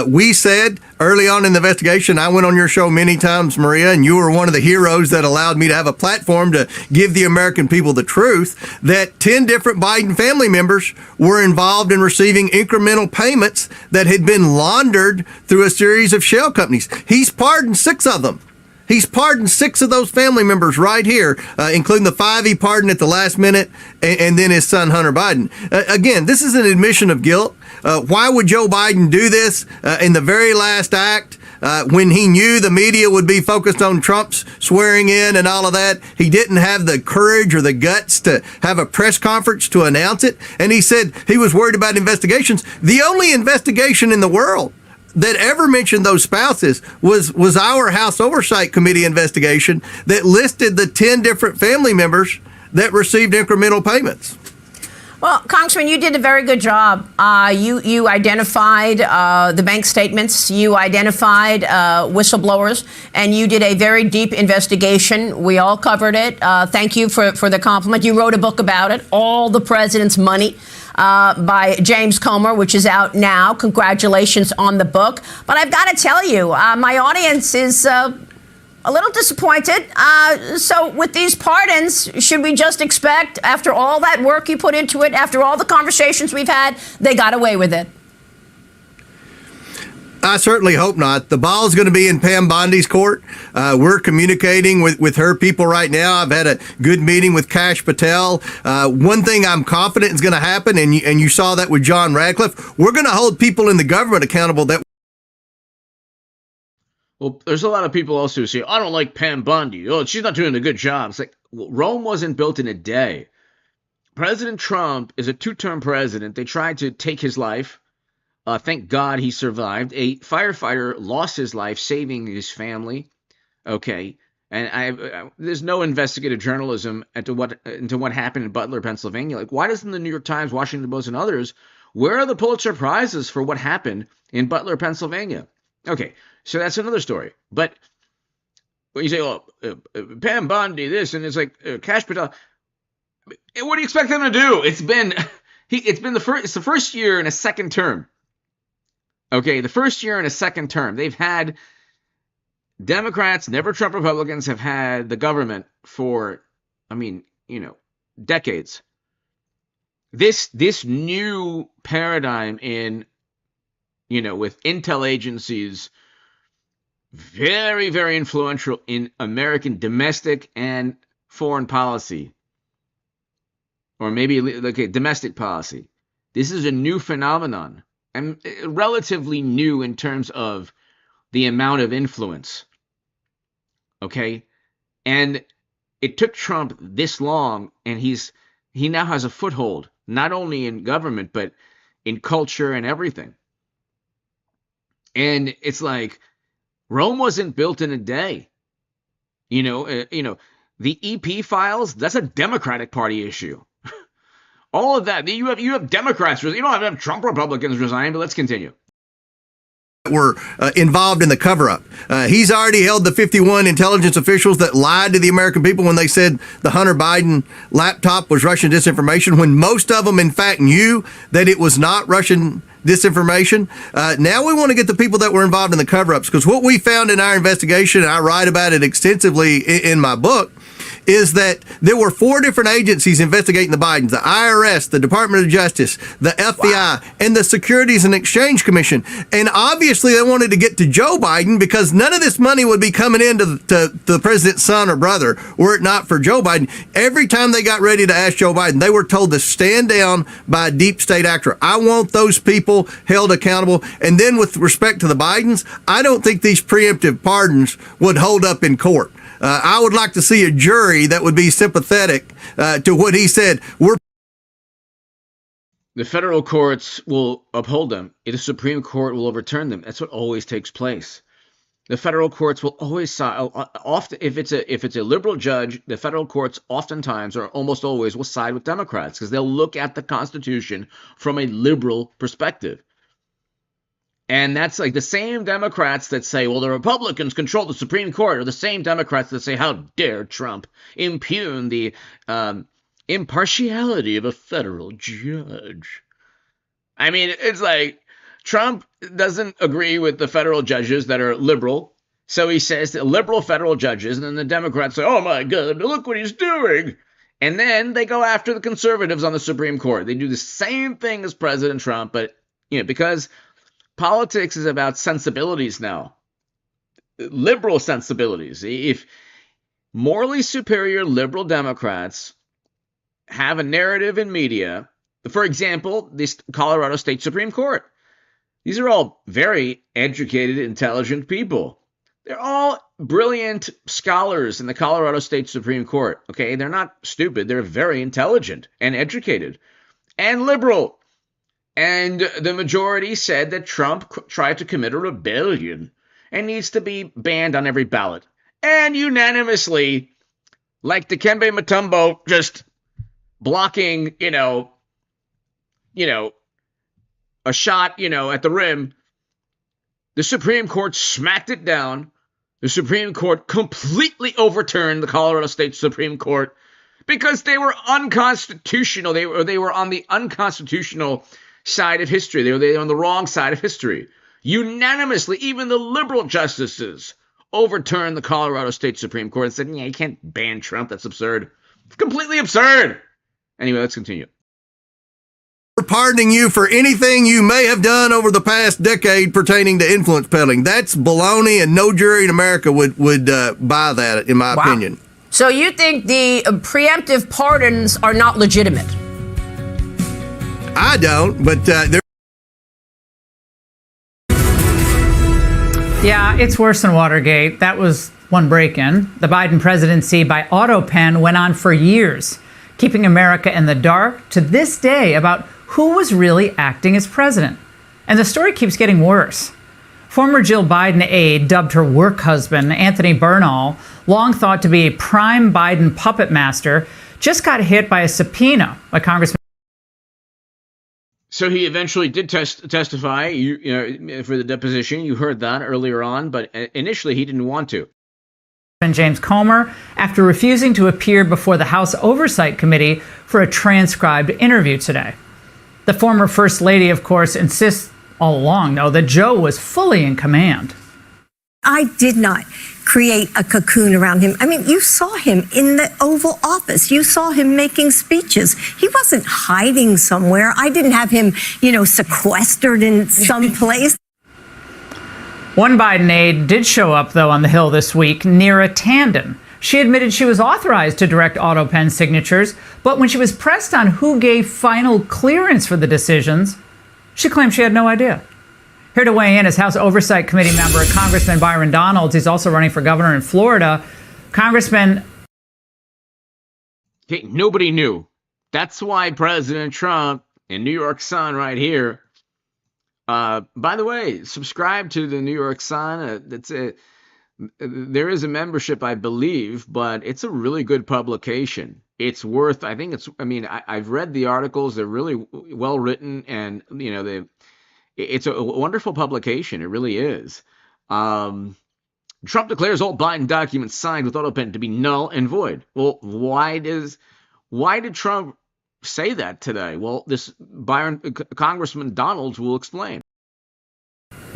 We said early on in the investigation, I went on your show many times, Maria, and you were one of the heroes that allowed me to have a platform to give the American people the truth, that 10 different Biden family members were involved in receiving incremental payments that had been laundered through a series of shell companies. He's pardoned 6 of them. He's pardoned 6 of those family members right here, including the 5 he pardoned at the last minute, and then his son, Hunter Biden. Again, this is an admission of guilt. Why would Joe Biden do this in the very last act when he knew the media would be focused on Trump's swearing in and all of that? He didn't have the courage or the guts to have a press conference to announce it. And he said he was worried about investigations. The only investigation in the world that ever mentioned those spouses was our House Oversight Committee investigation that listed the 10 different family members that received incremental payments. Well, Congressman, you did a very good job. You identified the bank statements, you identified whistleblowers, and you did a very deep investigation. We all covered it. Thank you for the compliment. You wrote a book about it, All the President's Money, by James Comer, which is out now. Congratulations on the book. But I've got to tell you, my audience is a little disappointed. So with these pardons, should we just expect, after all that work you put into it, after all the conversations we've had, they got away with it? I certainly hope not. The ball is going to be in Pam Bondi's court. We're communicating with her people right now. I've had a good meeting with Kash Patel. One thing I'm confident is going to happen, and you saw that with John Radcliffe, we're going to hold people in the government accountable that. Well, there's a lot of people also who say, I don't like Pam Bondi. Oh, she's not doing a good job. It's like, well, Rome wasn't built in a day. President Trump is a 2-term president. They tried to take his life. Thank God he survived. A firefighter lost his life saving his family. Okay. And there's no investigative journalism into what happened in Butler, Pennsylvania. Like, why doesn't the New York Times, Washington Post, and others, where are the Pulitzer Prizes for what happened in Butler, Pennsylvania? Okay. So that's another story. But when you say, oh, Pam Bondi, this, and it's like Kash Patel, what do you expect them to do? It's the first year in a second term. Okay, the first year in a second term. They've had Democrats, never Trump Republicans, have had the government for, decades. this new paradigm in, with intel agencies, very, very influential in American domestic and foreign policy, or maybe domestic policy. This is a new phenomenon, and relatively new in terms of the amount of influence. Okay, and it took Trump this long, and he now has a foothold, not only in government, but in culture and everything. And it's like, Rome wasn't built in a day. The EP files, that's a Democratic Party issue. All of that. You have Democrats. You don't have Trump Republicans resign, but let's continue. Were involved in the cover-up. He's already held the 51 intelligence officials that lied to the American people when they said the Hunter Biden laptop was Russian disinformation, when most of them, in fact, knew that it was not Russian disinformation. Now we want to get the people that were involved in the cover-ups, because what we found in our investigation, and I write about it extensively in my book, is that there were 4 different agencies investigating the Bidens: the IRS, the Department of Justice, the FBI, and the Securities and Exchange Commission. And obviously they wanted to get to Joe Biden, because none of this money would be coming into the president's son or brother were it not for Joe Biden. Every time they got ready to ask Joe Biden, they were told to stand down by a deep state actor. I want those people held accountable. And then with respect to the Bidens, I don't think these preemptive pardons would hold up in court. I would like to see a jury that would be sympathetic to what he said. The federal courts will uphold them. The Supreme Court will overturn them. That's what always takes place. The federal courts will always side. Often, if it's a liberal judge, the federal courts oftentimes or almost always will side with Democrats, because they'll look at the Constitution from a liberal perspective. And that's like the same Democrats that say, well, the Republicans control the Supreme Court, are the same Democrats that say, how dare Trump impugn the impartiality of a federal judge. I mean, it's like Trump doesn't agree with the federal judges that are liberal. So he says that liberal federal judges, and then the Democrats say, oh my God, look what he's doing. And then they go after the conservatives on the Supreme Court. They do the same thing as President Trump, but because politics is about sensibilities now, liberal sensibilities. If morally superior liberal Democrats have a narrative in media, for example, this Colorado State Supreme Court, these are all very educated, intelligent people. They're all brilliant scholars in the Colorado State Supreme Court. Okay, they're not stupid. They're very intelligent and educated and liberal. And the majority said that Trump tried to commit a rebellion and needs to be banned on every ballot. And unanimously, like Dikembe Mutombo just blocking, a shot, at the rim, the Supreme Court smacked it down. The Supreme Court completely overturned the Colorado State Supreme Court because they were unconstitutional. They were on the unconstitutional side of history. They were on the wrong side of history. Unanimously, even the liberal justices overturned the Colorado State Supreme Court and said, yeah, you can't ban Trump. That's absurd. It's completely absurd. Anyway, let's continue. We're pardoning you for anything you may have done over the past decade pertaining to influence peddling. That's baloney, and no jury in America would buy that, in my opinion. So you think the preemptive pardons are not legitimate? I don't, but they're... Yeah, it's worse than Watergate. That was one break-in. The Biden presidency by auto pen went on for years, keeping America in the dark to this day about who was really acting as president. And the story keeps getting worse. Former Jill Biden aide, dubbed her work husband, Anthony Bernal, long thought to be a prime Biden puppet master, just got hit by a subpoena by Congressman. So he eventually did testify for the deposition. You heard that earlier on, but initially he didn't want to. James Comer, after refusing to appear before the House Oversight Committee for a transcribed interview today. The former First Lady, of course, insists all along, though, that Joe was fully in command. I did not create a cocoon around him. I mean, you saw him in the Oval Office. You saw him making speeches. He wasn't hiding somewhere. I didn't have him, sequestered in some place. One Biden aide did show up, though, on the Hill this week, Neera Tanden. She admitted she was authorized to direct auto pen signatures, but when she was pressed on who gave final clearance for the decisions, she claimed she had no idea. Here to weigh in is House Oversight Committee member Congressman Byron Donalds. He's also running for governor in Florida. Congressman. Okay, nobody knew. That's why President Trump in New York Sun right here. By the way, subscribe to the New York Sun. There is a membership, I believe, but it's a really good publication. It's worth, I've read the articles. They're really well written, and, it's a wonderful publication. It really is. Trump declares all Biden documents signed with AutoPen to be null and void. Well, why did Trump say that today? Well, Congressman Donalds will explain.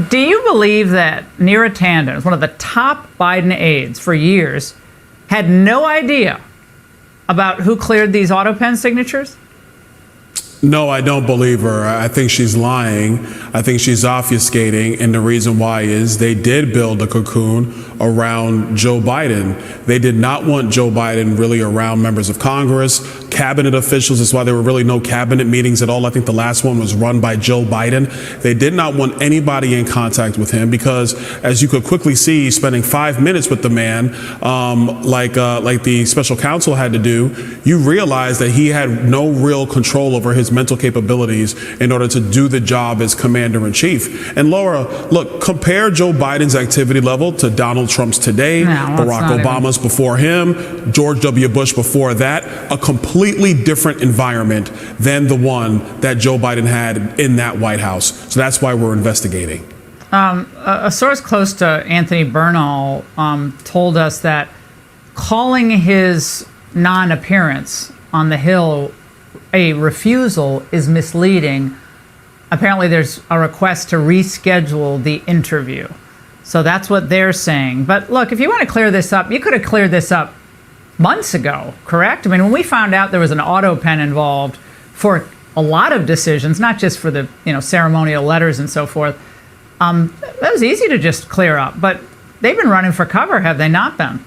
Do you believe that Neera Tanden, one of the top Biden aides for years, had no idea about who cleared these AutoPen signatures? No, I don't believe her. I think she's lying. I think she's obfuscating. And the reason why is they did build a cocoon around Joe Biden. They did not want Joe Biden really around members of Congress, cabinet officials. That's why there were really no cabinet meetings at all. I think the last one was run by Joe Biden. They did not want anybody in contact with him because, as you could quickly see, spending 5 minutes with the man, like the special counsel had to do, you realize that he had no real control over his mental capabilities in order to do the job as commander-in-chief. And Laura, look, compare Joe Biden's activity level to Donald Trump's today, Barack Obama's before him, George W. Bush before that, a completely different environment than the one that Joe Biden had in that White House. So that's why we're investigating. A source close to Anthony Bernal told us that calling his non-appearance on the Hill a refusal is misleading. Apparently there's a request to reschedule the interview. So that's what they're saying. But look, if you want to clear this up, you could have cleared this up months ago, correct? I mean, when we found out there was an auto pen involved for a lot of decisions, not just for the ceremonial letters and so forth, that was easy to just clear up. But they've been running for cover, have they not been?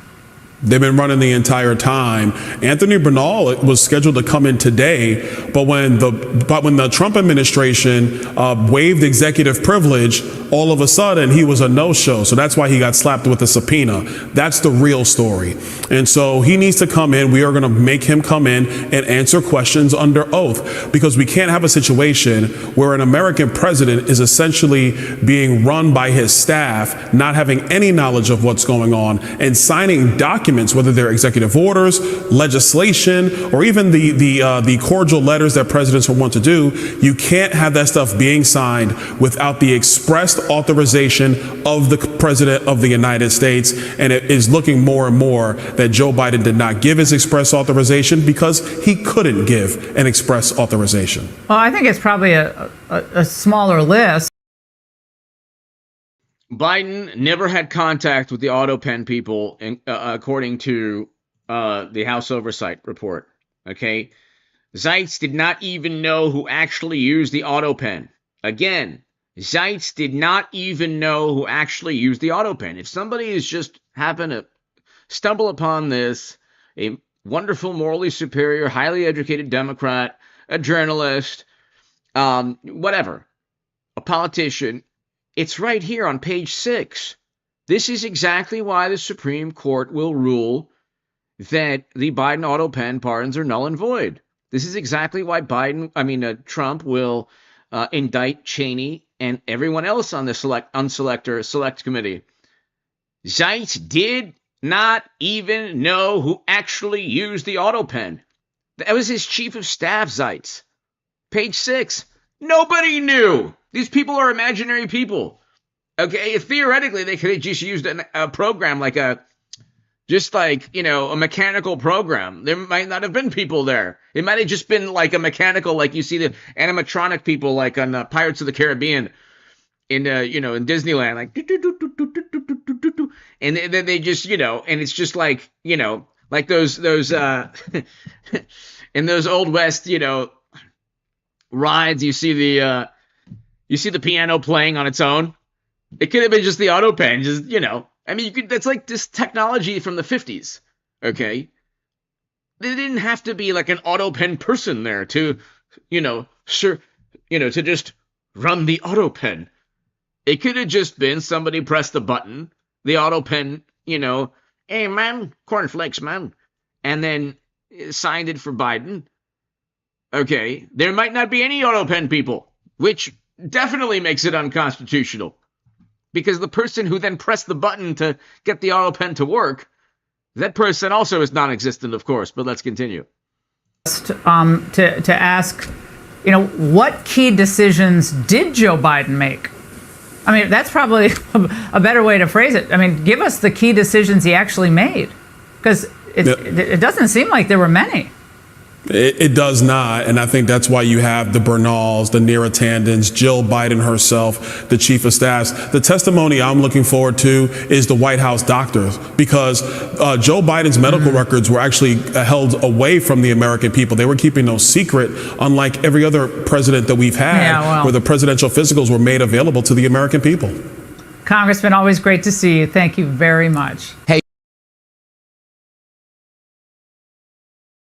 They've been running the entire time. Anthony Bernal was scheduled to come in today, but when the Trump administration waived executive privilege, all of a sudden he was a no-show. So that's why he got slapped with a subpoena. That's the real story. And so he needs to come in. We are going to make him come in and answer questions under oath, because we can't have a situation where an American president is essentially being run by his staff, not having any knowledge of what's going on, and signing documents, whether they're executive orders, legislation, or even the cordial letters that presidents will want to do. You can't have that stuff being signed without the expressed authorization of the president of the United States. And it is looking more and more that Joe Biden did not give his express authorization because he couldn't give an express authorization. Well, I think it's probably a smaller list. Biden never had contact with the AutoPen people, according to the House Oversight report. Okay, Zeitz did not even know who actually used the AutoPen. Again, Zeitz did not even know who actually used the AutoPen. If somebody is just happen to stumble upon this, a wonderful, morally superior, highly educated Democrat, a journalist, whatever, a politician, it's right here on page 6. This is exactly why the Supreme Court will rule that the Biden AutoPen pardons are null and void. This is exactly why Trump will indict Cheney and everyone else on the select committee. Zeitz did not even know who actually used the AutoPen. That was his chief of staff, Zeitz. Page 6. Nobody knew. These people are imaginary people. Okay, theoretically, they could have just used a program like a mechanical program. There might not have been people there. It might have just been like a mechanical, like you see the animatronic people like on Pirates of the Caribbean. in Disneyland, like, and then they just, and it's just like, like those in those Old West, rides, you see the piano playing on its own. It could have been just the auto pen, just, I mean, that's like this technology from the 50s, okay? There didn't have to be like an auto pen person there to, to just run the auto pen. It could have just been somebody pressed the button, the auto pen, hey man, cornflakes man, and then signed it for Biden. Okay, there might not be any auto pen people, which definitely makes it unconstitutional. Because the person who then pressed the button to get the auto pen to work, that person also is non-existent, of course. But let's continue. To ask, what key decisions did Joe Biden make? I mean, that's probably a better way to phrase it. I mean, give us the key decisions he actually made, because it doesn't seem like there were many. It does not, and I think that's why you have the Bernals, the Neera Tandons, Jill Biden herself, the chief of staffs. The testimony I'm looking forward to is the White House doctors, because Joe Biden's medical records were actually held away from the American people. They were keeping those secret, unlike every other president that we've had, where the presidential physicals were made available to the American people. Congressman, always great to see you. Thank you very much. Hey.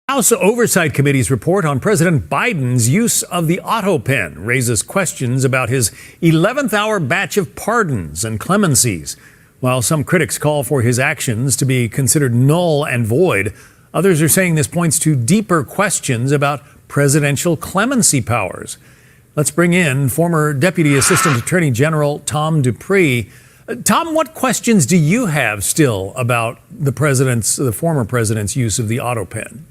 House Oversight Committee's report on President Biden's use of the auto pen raises questions about his 11th hour batch of pardons and clemencies. While some critics call for his actions to be considered null and void, others are saying this points to deeper questions about presidential clemency powers. Let's bring in former Deputy Assistant Attorney General Tom Dupree. Tom, what questions do you have still about the former president's use of the auto pen?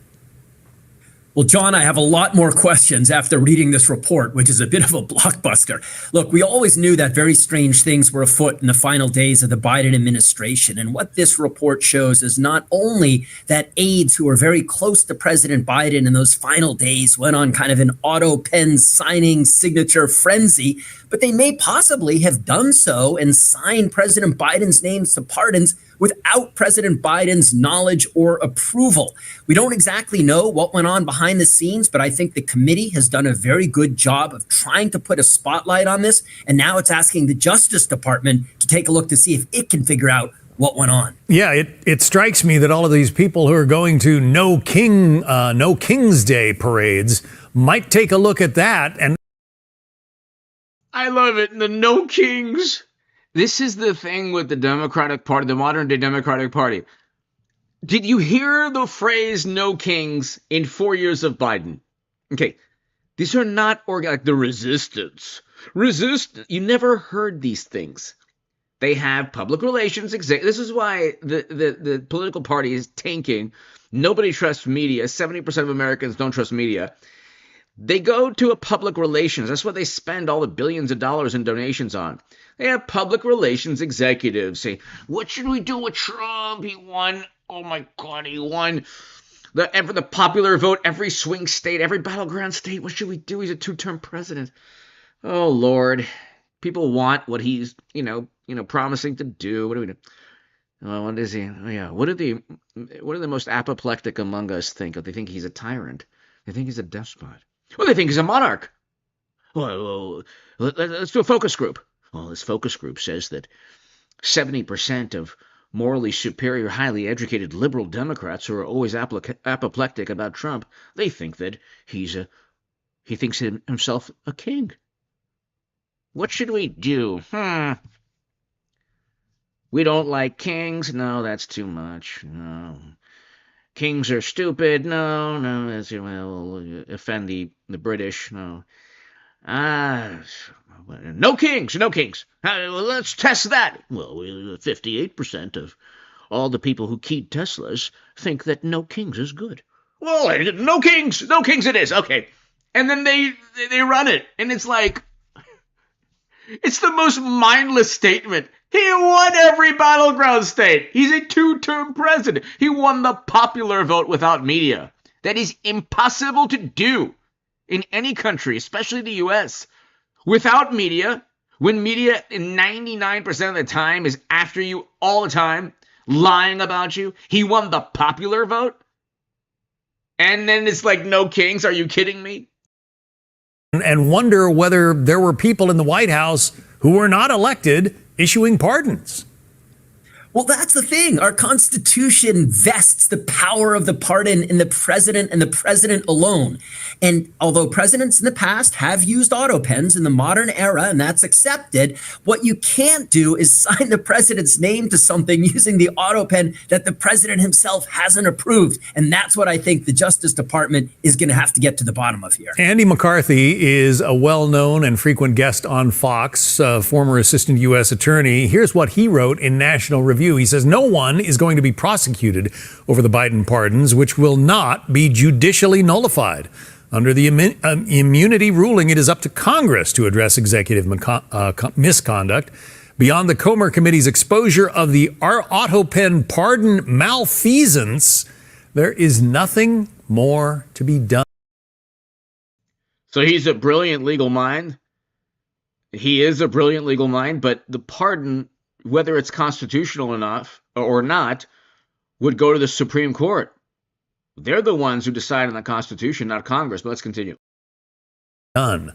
Well, John, I have a lot more questions after reading this report, which is a bit of a blockbuster. Look, we always knew that very strange things were afoot in the final days of the Biden administration. And what this report shows is not only that aides who were very close to President Biden in those final days went on kind of an auto pen signing signature frenzy, but they may possibly have done so and signed President Biden's names to pardons without President Biden's knowledge or approval. We don't exactly know what went on behind the scenes, but I think the committee has done a very good job of trying to put a spotlight on this. And now it's asking the Justice Department to take a look to see if it can figure out what went on. Yeah, it strikes me that all of these people who are going to No King's Day parades might take a look at that. And I love it. The No Kings. This is the thing with the Democratic Party, the modern day Democratic Party. Did you hear the phrase no kings in 4 years of Biden? Okay, these are not like the resistance. You never heard these things. They have public relations. This is why the political party is tanking. Nobody trusts media. 70% of Americans don't trust media. They go to a public relations. That's what they spend all the billions of dollars in donations on. They have public relations executives say, what should we do with Trump? He won. Oh, my God, he won. The popular vote, every swing state, every battleground state. What should we do? He's a two-term president. Oh, Lord. People want what he's, promising to do. What do we do? Oh, what is he? Oh, yeah. What do the most apoplectic among us think? They think he's a tyrant. They think he's a despot. Well, they think he's a monarch. Well, let's do a focus group. Well, this focus group says that 70% of morally superior, highly educated liberal Democrats who are always apoplectic about Trump, they think that he thinks himself a king. What should we do? We don't like kings. No, that's too much. No. Kings are stupid. No, we'll offend the British. No. No kings. Let's test that. Well, 58% of all the people who keyed Teslas think that no kings is good. Well, no kings it is. Okay. And then they run it. And it's like, it's the most mindless statement. He won every battleground state. He's a two-term president. He won the popular vote without media. That is impossible to do in any country, especially the U.S. Without media, When media 99% of the time is after you all the time, lying about you? He won the popular vote? And then it's like no kings? Are you kidding me? And wonder whether there were people in the White House who were not elected issuing pardons. Well, that's the thing. Our Constitution vests the power of the pardon in the president and the president alone. And although presidents in the past have used auto pens in the modern era, and that's accepted, what you can't do is sign the president's name to something using the auto pen that the president himself hasn't approved. And that's what I think the Justice Department is going to have to get to the bottom of here. Andy McCarthy is a well-known and frequent guest on Fox, former assistant U.S. attorney. Here's what he wrote in National Review. He says, no one is going to be prosecuted over the Biden pardons, which will not be judicially nullified. Under the immunity ruling, it is up to Congress to address executive misconduct. Beyond the Comer Committee's exposure of the auto pen pardon malfeasance, there is nothing more to be done. So he's a brilliant legal mind. He is a brilliant legal mind, but the pardon, whether it's constitutional enough or not, would go to the Supreme Court. They're the ones who decide on the Constitution, not Congress. But let's continue. Done.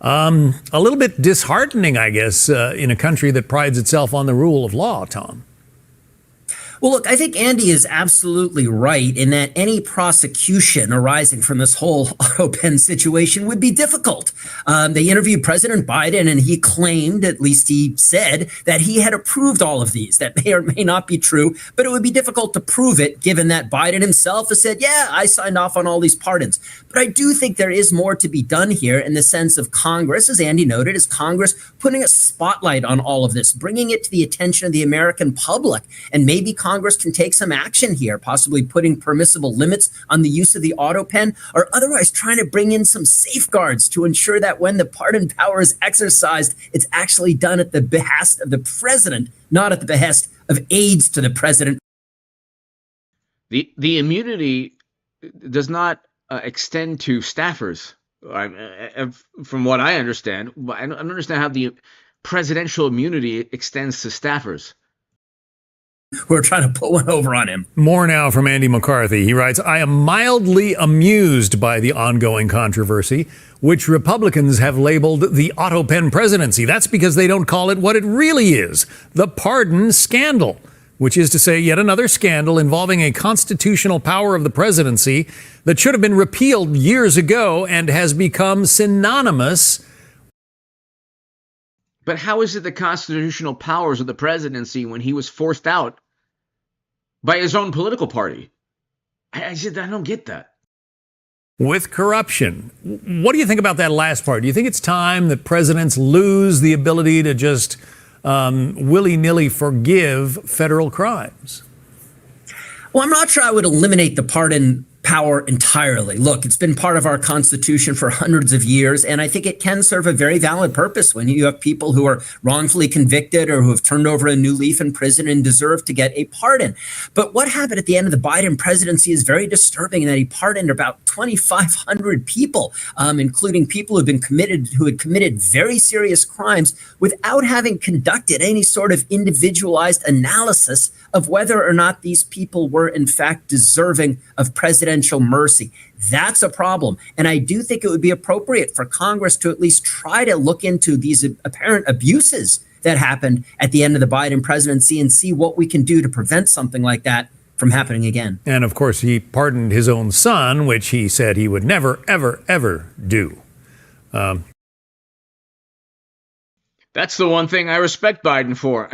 A little bit disheartening, I guess, in a country that prides itself on the rule of law, Tom. Well, look, I think Andy is absolutely right in that any prosecution arising from this whole auto pen situation would be difficult. They interviewed President Biden, and he claimed, at least he said, that he had approved all of these. That may or may not be true, but it would be difficult to prove it, given that Biden himself has said, yeah, I signed off on all these pardons. But I do think there is more to be done here in the sense of Congress, as Andy noted, is Congress putting a spotlight on all of this, bringing it to the attention of the American public, and maybe Congress can take some action here, possibly putting permissible limits on the use of the auto pen, or otherwise trying to bring in some safeguards to ensure that when the pardon power is exercised, it's actually done at the behest of the president, not at the behest of aides to the president. The immunity does not extend to staffers. From what I understand, I don't understand how the presidential immunity extends to staffers. We're trying to put one over on him. More now from Andy McCarthy. He writes, I am mildly amused by the ongoing controversy, which Republicans have labeled the auto pen presidency. That's because they don't call it what it really is, the pardon scandal, which is to say yet another scandal involving a constitutional power of the presidency that should have been repealed years ago and has become synonymous. But how is it the constitutional powers of the presidency when he was forced out by his own political party? I don't get that. With corruption. What do you think about that last part? Do you think it's time that presidents lose the ability to just willy-nilly forgive federal crimes? Well, I'm not sure I would eliminate the pardon power entirely. Look, it's been part of our Constitution for hundreds of years, and I think it can serve a very valid purpose when you have people who are wrongfully convicted or who have turned over a new leaf in prison and deserve to get a pardon. But what happened at the end of the Biden presidency is very disturbing, in that he pardoned about 2,500 people, including people who had committed very serious crimes without having conducted any sort of individualized analysis of whether or not these people were in fact deserving of presidential mercy. That's a problem. And I do think it would be appropriate for Congress to at least try to look into these apparent abuses that happened at the end of the Biden presidency and see what we can do to prevent something like that from happening again. And of course, he pardoned his own son, which he said he would never, ever, ever do. That's the one thing I respect Biden for.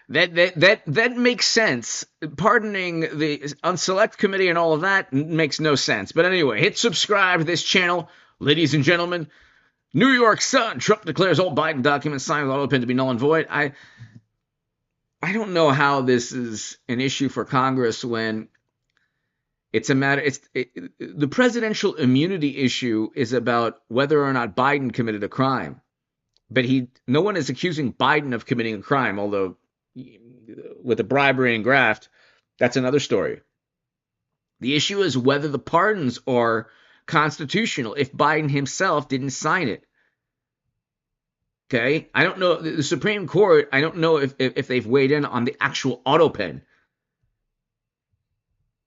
That makes sense. Pardoning the Select Committee and all of that makes no sense. But anyway, hit subscribe to this channel, ladies and gentlemen. New York Sun, Trump declares all Biden documents signed with auto pen to be null and void. I don't know how this is an issue for Congress when it's a matter. The presidential immunity issue is about whether or not Biden committed a crime. But no one is accusing Biden of committing a crime, although with the bribery and graft, that's another story. The issue is whether the pardons are constitutional if Biden himself didn't sign it. Okay, I don't know the Supreme Court. I don't know if they've weighed in on the actual auto pen.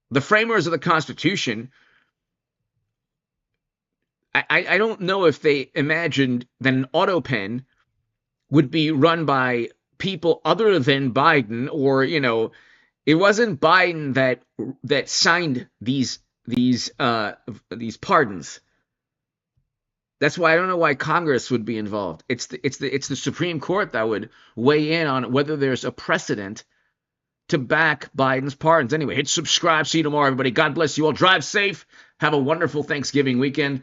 The framers of the Constitution, I don't know if they imagined that an auto pen would be run by people other than Biden, or it wasn't Biden that signed these pardons. That's why I don't know why Congress would be involved. It's the Supreme Court that would weigh in on whether there's a precedent to back Biden's pardons. Anyway, hit subscribe. See you tomorrow, everybody. God bless you all. Drive safe. Have a wonderful Thanksgiving weekend.